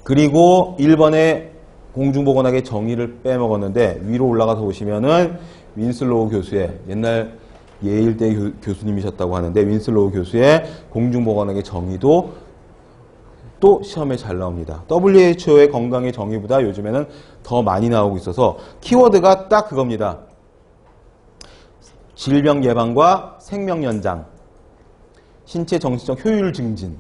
A: 그리고 1번에 공중보건학의 정의를 빼먹었는데 위로 올라가서 보시면은 윈슬로우 교수의, 옛날 예일대 교수님이셨다고 하는데 윈슬로우 교수의 공중보건학의 정의도 또 시험에 잘 나옵니다. WHO의 건강의 정의보다 요즘에는 더 많이 나오고 있어서 키워드가 딱 그겁니다. 질병 예방과 생명 연장, 신체 정신적 효율 증진.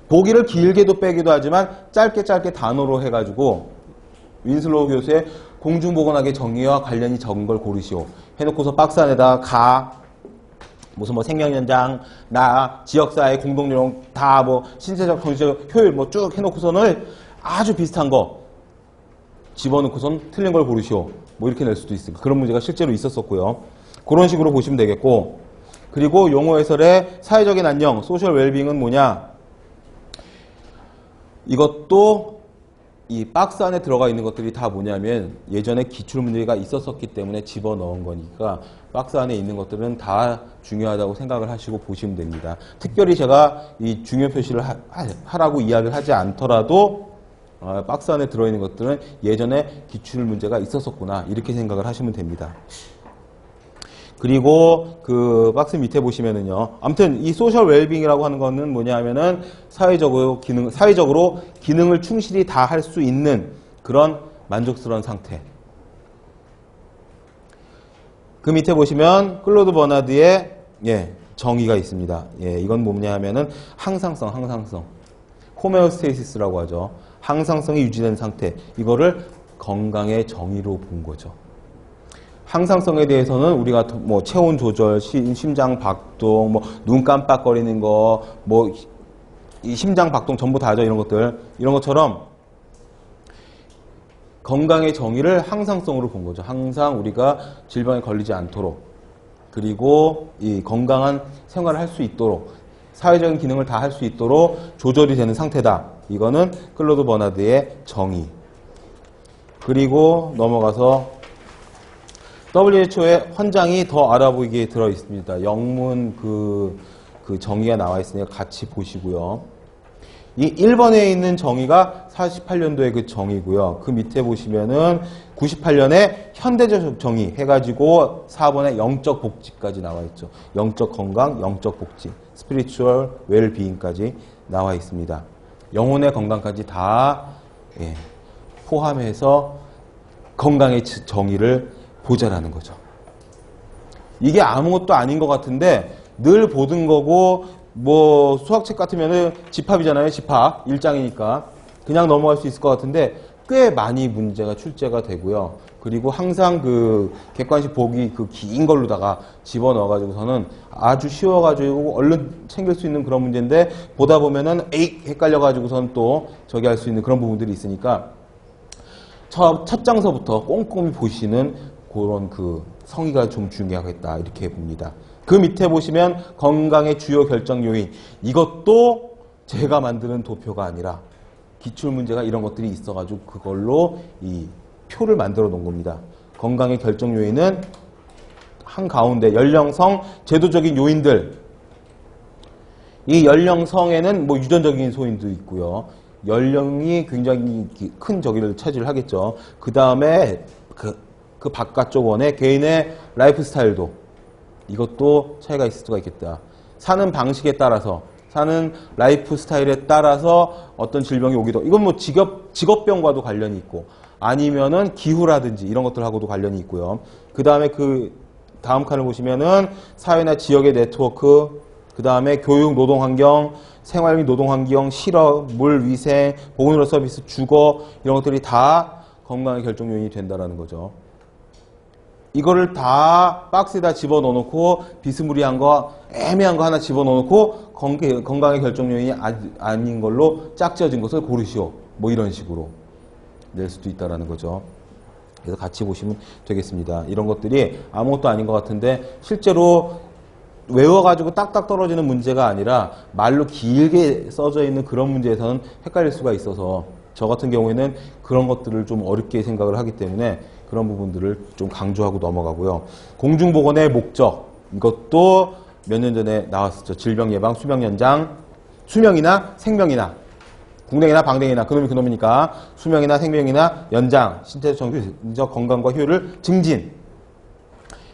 A: 보기를 길게도 빼기도 하지만 짧게 단어로 해가지고 윈슬로우 교수의 공중보건학의 정의와 관련이 적은 걸 고르시오. 해놓고서 박스 안에다가 무슨 뭐 생명연장, 지역사회 공동요령 다 뭐 신체적 정신적 효율 뭐 쭉 해놓고서는 아주 비슷한 거 집어넣고선 틀린 걸 고르시오. 뭐 이렇게 낼 수도 있으니까 그런 문제가 실제로 있었었고요. 그런 식으로 보시면 되겠고, 그리고 용어 해설의 사회적인 안녕, 소셜 웰빙은 뭐냐? 이것도 이 박스 안에 들어가 있는 것들이 다 뭐냐면 예전에 기출문제가 있었었기 때문에 집어넣은 거니까 박스 안에 있는 것들은 다 중요하다고 생각을 하시고 보시면 됩니다. 특별히 제가 이 중요 표시를 하라고 이야기를 하지 않더라도 박스 안에 들어있는 것들은 예전에 기출문제가 있었었구나 이렇게 생각을 하시면 됩니다. 그리고 그 박스 밑에 보시면은요. 아무튼 이 소셜 웰빙이라고 하는 거는 뭐냐 하면은 사회적으로 기능을 충실히 다 할 수 있는 그런 만족스러운 상태. 그 밑에 보시면 클로드 버나드의 정의가 있습니다. 이건 뭐냐 하면은 항상성. 호메오스테이시스라고 하죠. 항상성이 유지된 상태. 이거를 건강의 정의로 본 거죠. 항상성에 대해서는 우리가 뭐 체온 조절, 심장 박동, 뭐 눈 깜빡거리는 거, 뭐 이 심장 박동 전부 다죠. 이런 것처럼 건강의 정의를 항상성으로 본 거죠. 항상 우리가 질병에 걸리지 않도록, 그리고 이 건강한 생활을 할 수 있도록, 사회적인 기능을 다 할 수 있도록 조절이 되는 상태다. 이거는 클로드 버나드의 정의. 그리고 넘어가서 WHO의 헌장이 더 알아보이게 들어 있습니다. 영문 그 정의가 나와 있으니까 같이 보시고요. 이 1번에 있는 정의가 48년도의 그 정의고요. 그 밑에 보시면은 98년에 현대적 정의 해가지고 4번에 영적 복지까지 나와 있죠. 영적 건강, 영적 복지, 스피리추얼 웰비잉까지 나와 있습니다. 영혼의 건강까지 다 포함해서 건강의 정의를 보자라는 거죠. 이게 아무것도 아닌 것 같은데 늘 보던 거고, 뭐 수학책 같으면은 집합이잖아요. 집합 1장이니까 그냥 넘어갈 수 있을 것 같은데 꽤 많이 문제가 출제가 되고요. 그리고 항상 그 객관식 보기 그 긴 걸로다가 집어넣어 가지고서는 아주 쉬워가지고 얼른 챙길 수 있는 그런 문제인데 보다 보면은 헷갈려 가지고선 또 저기 할 수 있는 그런 부분들이 있으니까 첫 장서부터 꼼꼼히 보시는 그런 그 성의가 좀 중요하겠다 이렇게 봅니다. 그 밑에 보시면 건강의 주요 결정 요인, 이것도 제가 만드는 도표가 아니라 기출문제가 이런 것들이 있어가지고 그걸로 이 표를 만들어 놓은 겁니다. 건강의 결정 요인은 한가운데 연령성, 제도적인 요인들, 이 연령성에는 뭐 유전적인 소인도 있고요. 연령이 굉장히 큰 저기를 차지를 하겠죠. 그 다음에 그 바깥쪽 원에 개인의 라이프 스타일도, 이것도 차이가 있을 수가 있겠다. 사는 방식에 따라서, 사는 라이프 스타일에 따라서 어떤 질병이 오기도, 이건 뭐 직업병과도 관련이 있고, 아니면은 기후라든지 이런 것들하고도 관련이 있고요. 그 다음에 그 다음 칸을 보시면은 사회나 지역의 네트워크, 그 다음에 교육, 노동환경, 생활 및 노동환경, 실업, 물, 위생, 보건의료 서비스, 주거, 이런 것들이 다 건강의 결정 요인이 된다라는 거죠. 이거를 다 박스에다 집어넣어 놓고 비스무리한 거, 애매한 거 하나 집어넣어 놓고 건강의 결정 요인이 아닌 걸로 짝지어진 것을 고르시오. 뭐 이런 식으로 낼 수도 있다라는 거죠. 그래서 같이 보시면 되겠습니다. 이런 것들이 아무것도 아닌 것 같은데 실제로 외워가지고 딱딱 떨어지는 문제가 아니라 말로 길게 써져 있는 그런 문제에서는 헷갈릴 수가 있어서 저 같은 경우에는 그런 것들을 좀 어렵게 생각을 하기 때문에 그런 부분들을 좀 강조하고 넘어가고요. 공중보건의 목적, 이것도 몇 년 전에 나왔었죠. 질병 예방, 수명 연장, 수명이나 생명이나, 궁뎅이나 방댕이나 그놈이니까 수명이나 생명이나 연장, 신체적 정신적 건강과 효율을 증진.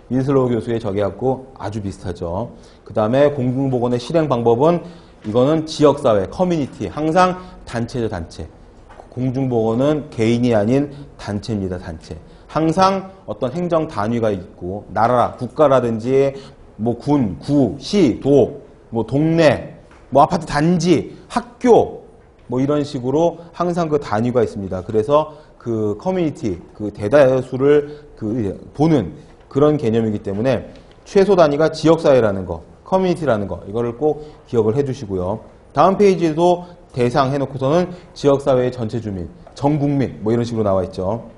A: 윈슬로우 교수의 저기하고 아주 비슷하죠. 그 다음에 공중보건의 실행 방법은 이거는 지역사회, 커뮤니티, 항상 단체죠, 단체. 공중보건은 개인이 아닌 단체입니다, 단체. 항상 어떤 행정 단위가 있고, 나라, 국가라든지, 뭐 군, 구, 시, 도, 뭐 동네, 뭐 아파트 단지, 학교, 뭐 이런 식으로 항상 그 단위가 있습니다. 그래서 그 커뮤니티, 그 대다수를 보는 그런 개념이기 때문에 최소 단위가 지역사회라는 거, 커뮤니티라는 거, 이거를 꼭 기억을 해 주시고요. 다음 페이지에도 대상 해놓고서는 지역사회의 전체 주민, 전 국민, 뭐 이런 식으로 나와 있죠.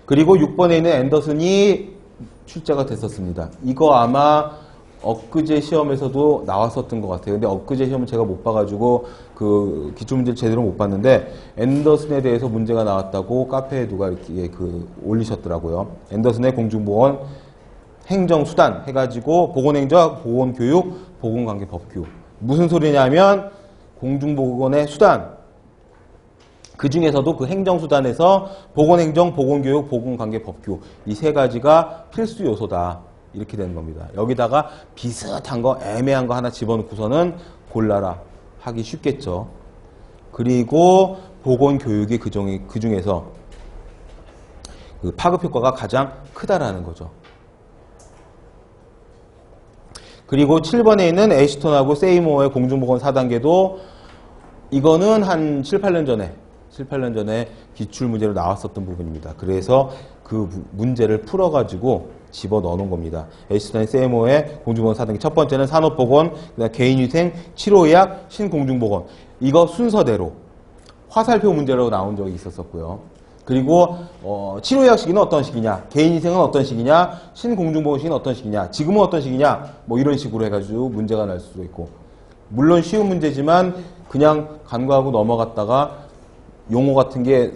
A: 그리고 6번에 있는 앤더슨이 출제가 됐었습니다. 이거 아마 엊그제 시험에서도 나왔었던 것 같아요. 근데 엊그제 시험은 제가 못 봐가지고 그 기출문제를 제대로 못 봤는데 앤더슨에 대해서 문제가 나왔다고 카페에 누가 이렇게 올리셨더라고요. 앤더슨의 공중보건 행정수단 해가지고 보건행정, 보건교육, 보건관계법규. 무슨 소리냐면 공중보건의 수단, 그 중에서도 그 행정수단에서 보건행정, 보건교육, 보건관계법규 이 세 가지가 필수 요소다. 이렇게 되는 겁니다. 여기다가 비슷한 거, 애매한 거 하나 집어넣고서는 골라라 하기 쉽겠죠. 그리고 보건교육이 그 중에서 그 파급 효과가 가장 크다라는 거죠. 그리고 7번에 있는 애시턴하고 세이모어의 공중보건 4단계도 이거는 한 7, 8년 전에 기출문제로 나왔었던 부분입니다. 그래서 그 문제를 풀어가지고 집어넣어 놓은 겁니다. 애시턴 세이모어의 공중보건 4단계. 첫 번째는 산업보건, 그다음 개인위생, 치료의학, 신공중보건. 이거 순서대로 화살표 문제로 나온 적이 있었었고요. 그리고 치료의학 시기는 어떤 시기냐, 개인위생은 어떤 시기냐, 신공중보건 시기는 어떤 시기냐, 지금은 어떤 시기냐, 뭐 이런 식으로 해가지고 문제가 날 수도 있고. 물론 쉬운 문제지만 그냥 간과하고 넘어갔다가 용어 같은 게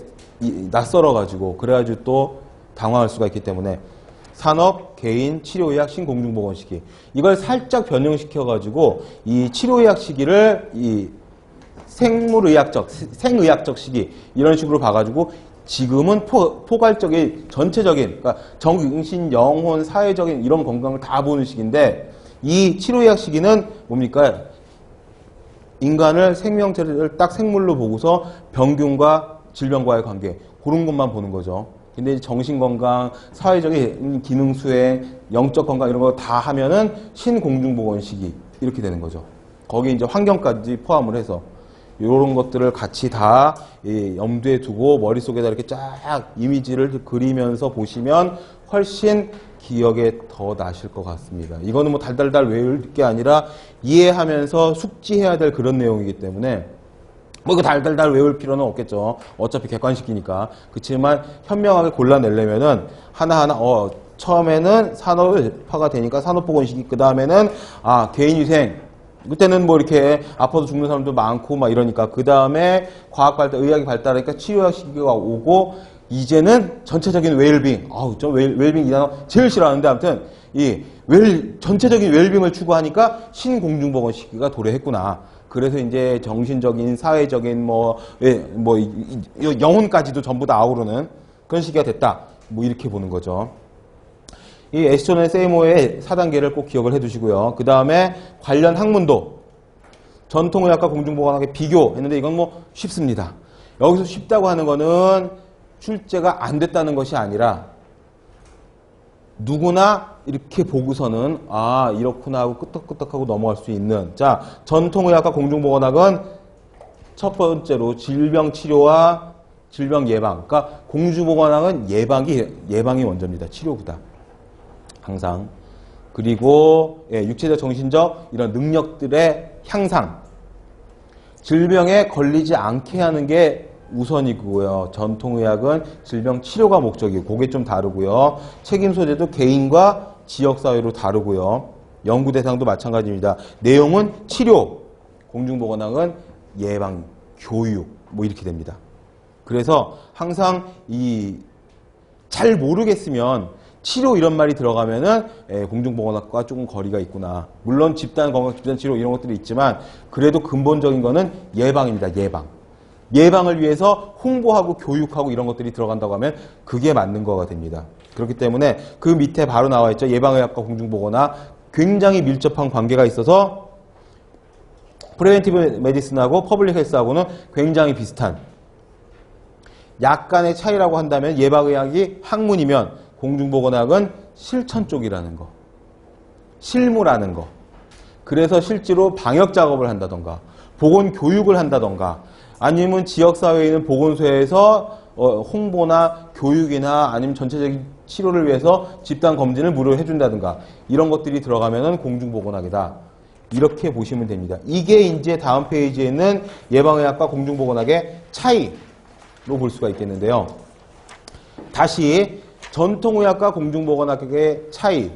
A: 낯설어가지고 그래가지고 또 당황할 수가 있기 때문에 산업, 개인, 치료의학, 신공중보건 시기. 이걸 살짝 변형시켜가지고 이 치료의학 시기를 이 생물의학적, 생의학적 시기 이런 식으로 봐가지고 지금은 포괄적인, 전체적인, 그러니까 정신, 영혼, 사회적인 이런 건강을 다 보는 시기인데 이 치료의학 시기는 뭡니까? 인간을 생명체를 딱 생물로 보고서 병균과 질병과의 관계 그런 것만 보는 거죠. 근데 정신건강, 사회적인 기능 수행, 영적 건강 이런 거 다 하면은 신공중보건 시기 이렇게 되는 거죠. 거기에 이제 환경까지 포함을 해서 이런 것들을 같이 다 염두에 두고 머릿속에다 이렇게 쫙 이미지를 그리면서 보시면 훨씬 기억에 더 나실 것 같습니다. 이거는 뭐 달달달 외울 게 아니라 이해하면서 숙지해야 될 그런 내용이기 때문에 뭐 이거 달달달 외울 필요는 없겠죠. 어차피 객관식이니까. 그렇지만 현명하게 골라내려면은 하나하나 처음에는 산업화가 되니까 산업보건시기, 그 다음에는 개인위생. 그때는 뭐 이렇게 아파서 죽는 사람도 많고 막 이러니까 그 다음에 과학 발달, 의학이 발달하니까 치료학 시기가 오고 이제는 전체적인 웰빙. 저 웰빙 이 단어 제일 싫어하는데 아무튼 이 전체적인 웰빙을 추구하니까 신공중보건 시기가 도래했구나. 그래서 이제 정신적인, 사회적인 영혼까지도 전부 다 아우르는 그런 시기가 됐다. 뭐 이렇게 보는 거죠. 이 애시턴 세이모어의 4단계를 꼭 기억을 해 두시고요. 그 다음에 관련 학문도 전통의학과 공중보건학의 비교했는데 이건 뭐 쉽습니다. 여기서 쉽다고 하는 거는 출제가 안 됐다는 것이 아니라 누구나 이렇게 보고서는 이렇구나 하고 끄떡끄떡하고 넘어갈 수 있는. 자, 전통의학과 공중보건학은 첫 번째로 질병치료와 질병예방. 그러니까 공중보건학은 예방이 먼저입니다. 치료보다. 항상. 그리고 육체적, 정신적 이런 능력들의 향상. 질병에 걸리지 않게 하는 게 우선이고요. 전통의학은 질병 치료가 목적이고 그게 좀 다르고요. 책임 소재도 개인과 지역사회로 다르고요. 연구 대상도 마찬가지입니다. 내용은 치료, 공중보건학은 예방, 교육 뭐 이렇게 됩니다. 그래서 항상 이 잘 모르겠으면 치료 이런 말이 들어가면은 공중보건학과 조금 거리가 있구나. 물론 집단 건강, 집단 치료 이런 것들이 있지만 그래도 근본적인 거는 예방입니다. 예방. 예방을 위해서 홍보하고 교육하고 이런 것들이 들어간다고 하면 그게 맞는 거가 됩니다. 그렇기 때문에 그 밑에 바로 나와 있죠. 예방의학과 공중보건학 굉장히 밀접한 관계가 있어서 프리벤티브 메디슨하고 퍼블릭 헬스하고는 굉장히 비슷한 약간의 차이라고 한다면 예방의학이 학문이면 공중보건학은 실천 쪽이라는 거. 실무라는 거. 그래서 실제로 방역 작업을 한다던가 보건 교육을 한다던가 아니면 지역사회에 있는 보건소에서 홍보나 교육이나 아니면 전체적인 치료를 위해서 집단 검진을 무료로 해준다든가 이런 것들이 들어가면은 공중보건학이다. 이렇게 보시면 됩니다. 이게 이제 다음 페이지에 있는 예방의학과 공중보건학의 차이로 볼 수가 있겠는데요. 다시 전통의학과 공중보건학의 차이.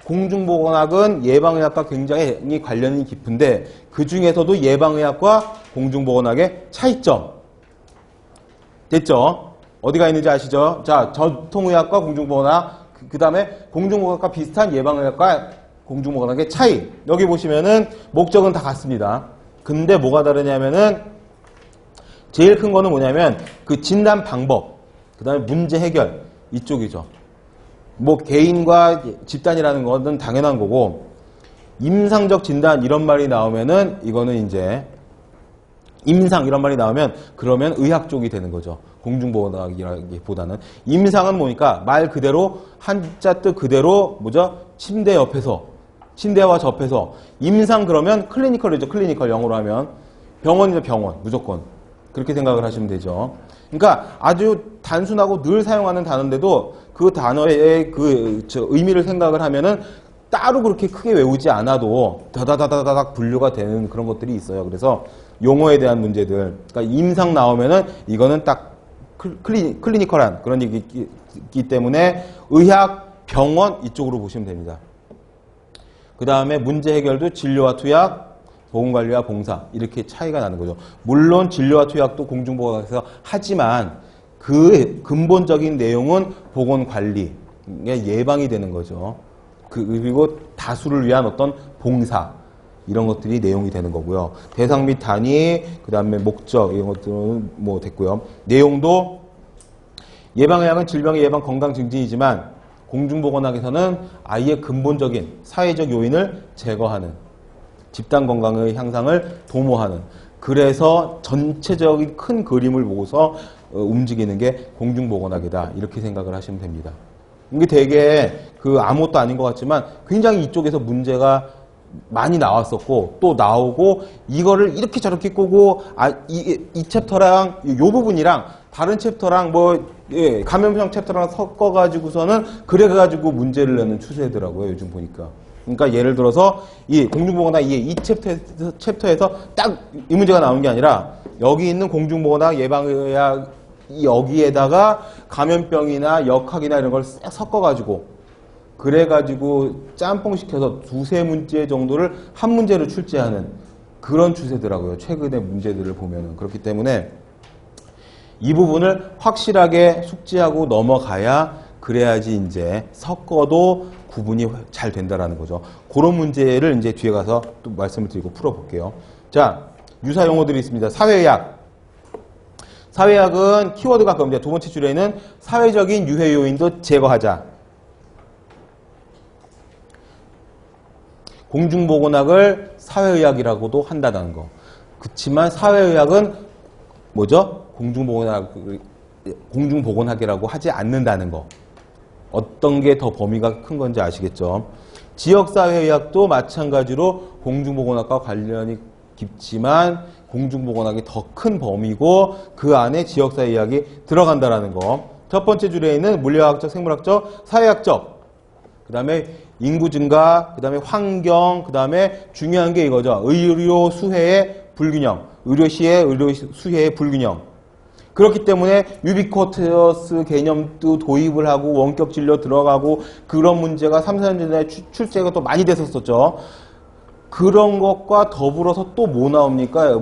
A: 공중보건학은 예방의학과 굉장히 관련이 깊은데 그 중에서도 예방의학과 공중보건학의 차이점. 됐죠? 어디가 있는지 아시죠? 자, 전통의학과 공중보건학, 그 다음에 공중보건학과 비슷한 예방의학과 공중보건학의 차이. 여기 보시면은 목적은 다 같습니다. 근데 뭐가 다르냐면은 제일 큰 거는 뭐냐면 그 진단 방법, 그 다음에 문제 해결 이쪽이죠. 뭐 개인과 집단이라는 것은 당연한 거고 임상적 진단 이런 말이 나오면은 이거는 이제 임상 이런 말이 나오면 그러면 의학 쪽이 되는 거죠. 공중보건학이라기보다는 임상은 뭐니까 말 그대로 한자 뜻 그대로 뭐죠? 침대 옆에서 침대와 접해서 임상 그러면 클리니컬이죠. 클리니컬 영어로 하면 병원이죠. 병원 무조건 그렇게 생각을 하시면 되죠. 그러니까 아주 단순하고 늘 사용하는 단어인데도 그 단어의 의미를 생각을 하면은 따로 그렇게 크게 외우지 않아도 다다다다닥 분류가 되는 그런 것들이 있어요. 그래서 용어에 대한 문제들, 그러니까 임상 나오면은 이거는 딱 클리니컬한 그런 얘기이기 때문에 의학, 병원 이쪽으로 보시면 됩니다. 그 다음에 문제 해결도 진료와 투약, 보건관리와 봉사 이렇게 차이가 나는 거죠. 물론 진료와 투약도 공중보건학에서 하지만 그 근본적인 내용은 보건관리, 예방이 되는 거죠. 그리고 다수를 위한 어떤 봉사 이런 것들이 내용이 되는 거고요. 대상 및 단위, 그 다음에 목적 이런 것들은 뭐 됐고요. 내용도 예방의학은 질병의 예방 건강 증진이지만 공중보건학에서는 아예 근본적인 사회적 요인을 제거하는 집단 건강의 향상을 도모하는 그래서 전체적인 큰 그림을 보고서 움직이는 게 공중보건학이다. 이렇게 생각을 하시면 됩니다. 이게 되게 아무것도 아닌 것 같지만 굉장히 이쪽에서 문제가 많이 나왔었고 또 나오고 이거를 이렇게 저렇게 꼬고 이 챕터랑 이 부분이랑 다른 챕터랑 감염병 챕터랑 섞어가지고서는 그래가지고 문제를 내는 추세더라고요. 요즘 보니까. 그러니까 예를 들어서 이 공중보건학 이 챕터에서 딱 이 문제가 나오는 게 아니라 여기 있는 공중보건학 예방의학 여기에다가 감염병이나 역학이나 이런 걸 싹 섞어가지고 그래가지고 짬뽕시켜서 두세 문제 정도를 한 문제로 출제하는 그런 추세더라고요. 최근의 문제들을 보면은. 그렇기 때문에 이 부분을 확실하게 숙지하고 넘어가야 그래야지 이제 섞어도 구분이 잘 된다라는 거죠. 그런 문제를 이제 뒤에 가서 또 말씀을 드리고 풀어볼게요. 자, 유사 용어들이 있습니다. 사회의학. 사회의학은 키워드가 그겁니다. 두 번째 줄에는 사회적인 유해 요인도 제거하자. 공중보건학을 사회의학이라고도 한다는 거. 그렇지만 사회의학은 뭐죠? 공중보건학이라고 하지 않는다는 거. 어떤 게 더 범위가 큰 건지 아시겠죠? 지역사회의학도 마찬가지로 공중보건학과 관련이 깊지만 공중보건학이 더 큰 범위고 그 안에 지역사회의학이 들어간다는 거. 첫 번째 줄에 있는 물리학적, 생물학적, 사회학적, 그 다음에 인구 증가, 그 다음에 환경, 그 다음에 중요한 게 이거죠. 의료 수혜의 불균형, 의료시의 의료 수혜의 불균형. 그렇기 때문에 유비쿼터스 개념도 도입을 하고 원격 진료 들어가고 그런 문제가 3, 4년 전에 출제가 또 많이 됐었죠. 그런 것과 더불어서 또 뭐 나옵니까?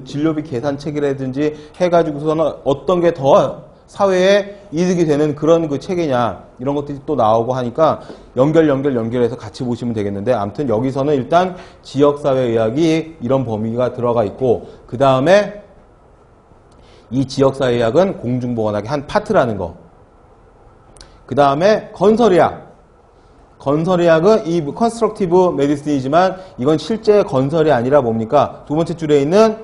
A: 진료비 계산책이라든지 해가지고서는 어떤 게 더 사회에 이득이 되는 그런 그 체계냐 이런 것들이 또 나오고 하니까 연결해서 같이 보시면 되겠는데 아무튼 여기서는 일단 지역사회의학이 이런 범위가 들어가 있고 그 다음에 이 지역사회의학은 공중보건학의 한 파트라는 거. 그 다음에 건설의학. 건설의학은 이 컨스트럭티브 메디슨이지만 이건 실제 건설이 아니라 뭡니까? 두 번째 줄에 있는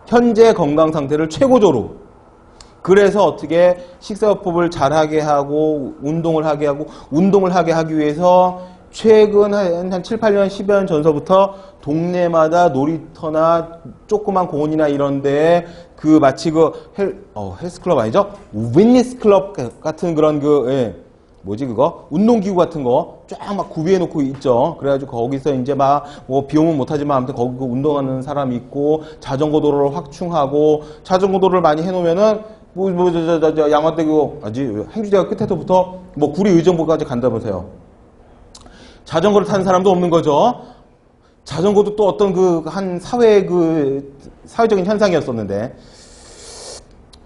A: 현재 건강 상태를 최고조로. 그래서 어떻게 식사요법을 잘하게 하고 운동을 하게 하기 위해서 최근 한 7, 8년, 10여 년 전서부터 동네마다 놀이터나 조그만 공원이나 이런 데에 그 마치 그 헬스클럽 아니죠? 윈니스 클럽 같은 그런 뭐지 그거? 운동기구 같은 거 쫙 막 구비해 놓고 있죠. 그래가지고 거기서 이제 막 뭐 비 오면 못하지만 아무튼 거기 운동하는 사람이 있고 자전거 도로를 확충하고 자전거 도로를 많이 해놓으면은 양화대교 행주대교 끝에서부터 뭐 구리 의정부까지 간다면서요. 자전거를 타는 사람도 없는 거죠. 자전거도 또 어떤 한 사회적인 현상이었었는데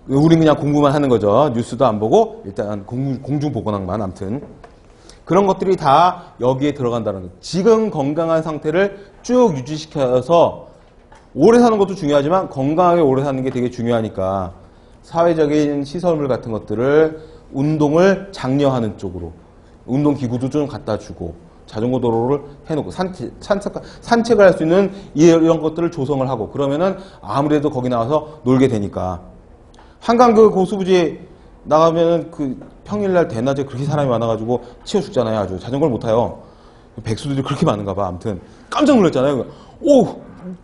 A: 우린 그냥 공부만 하는 거죠. 뉴스도 안 보고 일단 공중보건학만 아무튼 그런 것들이 다 여기에 들어간다는 거예요. 지금 건강한 상태를 쭉 유지시켜서 오래 사는 것도 중요하지만 건강하게 오래 사는 게 되게 중요하니까 사회적인 시설물 같은 것들을 운동을 장려하는 쪽으로 운동기구도 좀 갖다 주고 자전거 도로를 해놓고 산책을 할 수 있는 이런 것들을 조성을 하고 그러면은 아무래도 거기 나와서 놀게 되니까 한강 그 고수부지 나가면은 그 평일날 대낮에 그렇게 사람이 많아가지고 치여 죽잖아요. 아주 자전거를 못 타요. 백수들이 그렇게 많은가 봐. 아무튼 깜짝 놀랐잖아요. 오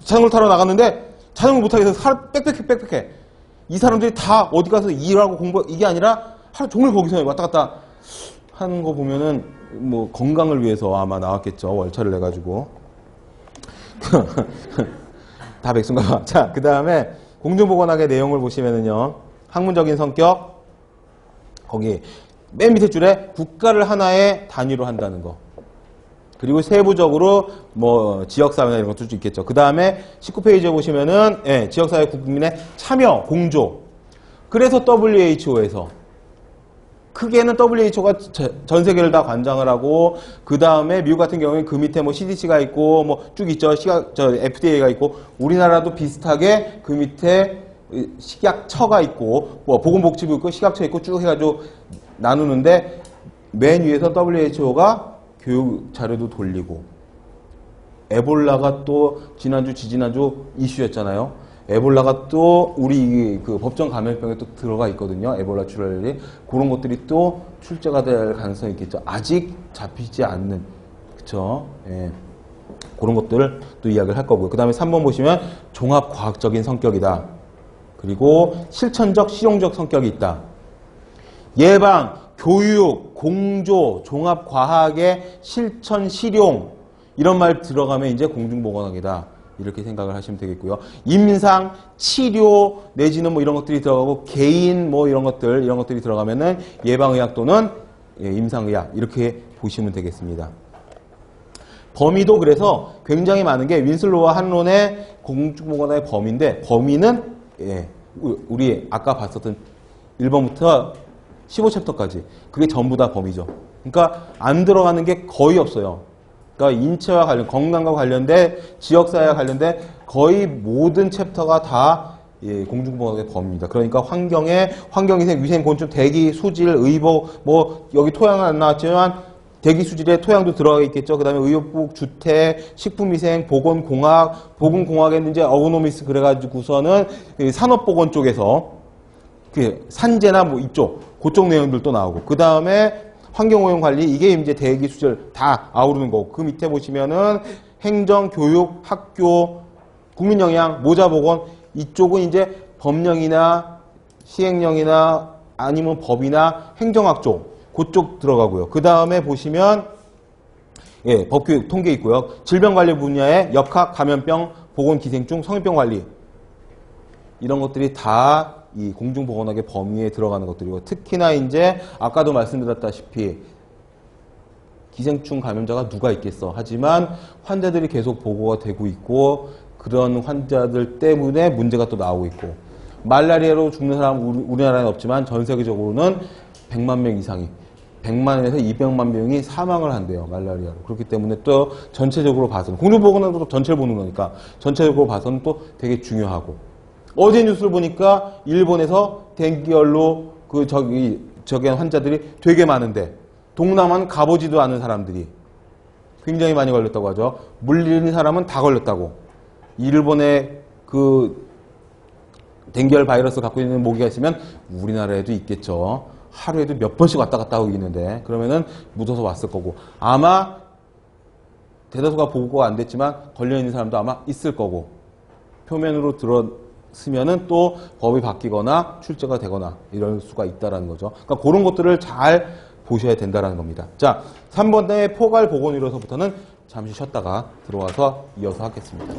A: 자전거 타러 나갔는데 자전거 못 타게 해서 빽빽해. 이 사람들이 다 어디 가서 일하고 공부 이게 아니라 하루 종일 거기서 왔다 갔다 하는 거 보면은 뭐 건강을 위해서 아마 나왔겠죠. 월차를 내가지고 다 백수인가 봐. 자, 그 다음에 공중보건학의 내용을 보시면은요. 학문적인 성격 거기 맨 밑에 줄에 국가를 하나의 단위로 한다는 거. 그리고 세부적으로 뭐 지역사회나 이런 것도 있겠죠. 그 다음에 19페이지에 보시면은 지역사회 국민의 참여, 공조. 그래서 WHO에서 크게는 WHO가 전 세계를 다 관장을 하고 그 다음에 미국 같은 경우에는 그 밑에 뭐 CDC가 있고 뭐 쭉 있죠. FDA가 있고 우리나라도 비슷하게 그 밑에 식약처가 있고 뭐 보건복지부 있고 식약처 있고 쭉 해가지고 나누는데 맨 위에서 WHO가 교육 자료도 돌리고 에볼라가 또 지난주 지지난주 이슈였잖아요. 에볼라가 또 우리 그 법정 감염병에 또 들어가 있거든요. 에볼라 출혈이 그런 것들이 또 출제가 될 가능성이 있겠죠. 아직 잡히지 않는 그쵸? 예. 그런 것들을 또 이야기를 할 거고요. 그 다음에 3번 보시면 종합과학적인 성격이다. 그리고 실천적 실용적 성격이 있다. 예방, 교육, 공조, 종합과학의 실천, 실용 이런 말 들어가면 이제 공중보건학이다. 이렇게 생각을 하시면 되겠고요. 임상, 치료 내지는 뭐 이런 것들이 들어가고 개인 뭐 이런 것들이 들어가면은 예방의학 또는 임상의학 이렇게 보시면 되겠습니다. 범위도 그래서 굉장히 많은 게 윈슬로와 한론의 공중보건학의 범위인데 범위는 우리 아까 봤었던 1번부터 15챕터까지 그게 전부 다 범위죠. 그러니까 안 들어가는 게 거의 없어요. 그러니까 인체와 관련, 건강과 관련된 지역사회와 관련된 거의 모든 챕터가 다 공중보건학의 범위입니다. 그러니까 환경위생, 위생곤충, 대기, 수질, 의복, 뭐 여기 토양은 안 나왔지만 대기 수질에 토양도 들어가 있겠죠. 그 다음에 의료복, 주택, 식품위생, 보건공학, 보건공학에는 이제 어그노미스 그래가지고서는 산업보건 쪽에서 그 산재나 뭐 이쪽, 그쪽 내용들도 나오고 그 다음에 환경오염관리 이게 이제 대기 수질 다 아우르는 거고 그 밑에 보시면은 행정, 교육, 학교, 국민영양, 모자보건 이쪽은 이제 법령이나 시행령이나 아니면 법이나 행정학 쪽 그쪽 들어가고요. 그 다음에 보시면 법규 통계 있고요. 질병관리 분야의 역학, 감염병, 보건기생충, 성인병 관리 이런 것들이 다 이 공중보건학의 범위에 들어가는 것들이고 특히나 이제 아까도 말씀드렸다시피 기생충 감염자가 누가 있겠어. 하지만 환자들이 계속 보고가 되고 있고 그런 환자들 때문에 문제가 또 나오고 있고 말라리아로 죽는 사람 우리나라에는 없지만 전 세계적으로는 100만 명 이상이 100만에서 200만 명이 사망을 한대요. 말라리아로. 그렇기 때문에 또 전체적으로 봐서는 공중보건은 또 전체를 보는 거니까 전체적으로 봐서는 또 되게 중요하고 어제 뉴스를 보니까 일본에서 댕기열로 저기 환자들이 되게 많은데 동남아는 가보지도 않은 사람들이 굉장히 많이 걸렸다고 하죠. 물리는 사람은 다 걸렸다고. 일본의 그 댕기열 바이러스 갖고 있는 모기가 있으면 우리나라에도 있겠죠. 하루에도 몇 번씩 왔다 갔다 하고 있는데 그러면은 묻어서 왔을 거고 아마 대다수가 보고가 안 됐지만 걸려있는 사람도 아마 있을 거고 표면으로 들었으면은 또 법이 바뀌거나 출제가 되거나 이럴 수가 있다라는 거죠. 그러니까 그런 것들을 잘 보셔야 된다라는 겁니다. 자, 3번의 포괄 보건의료서부터는 잠시 쉬었다가 들어와서 이어서 하겠습니다.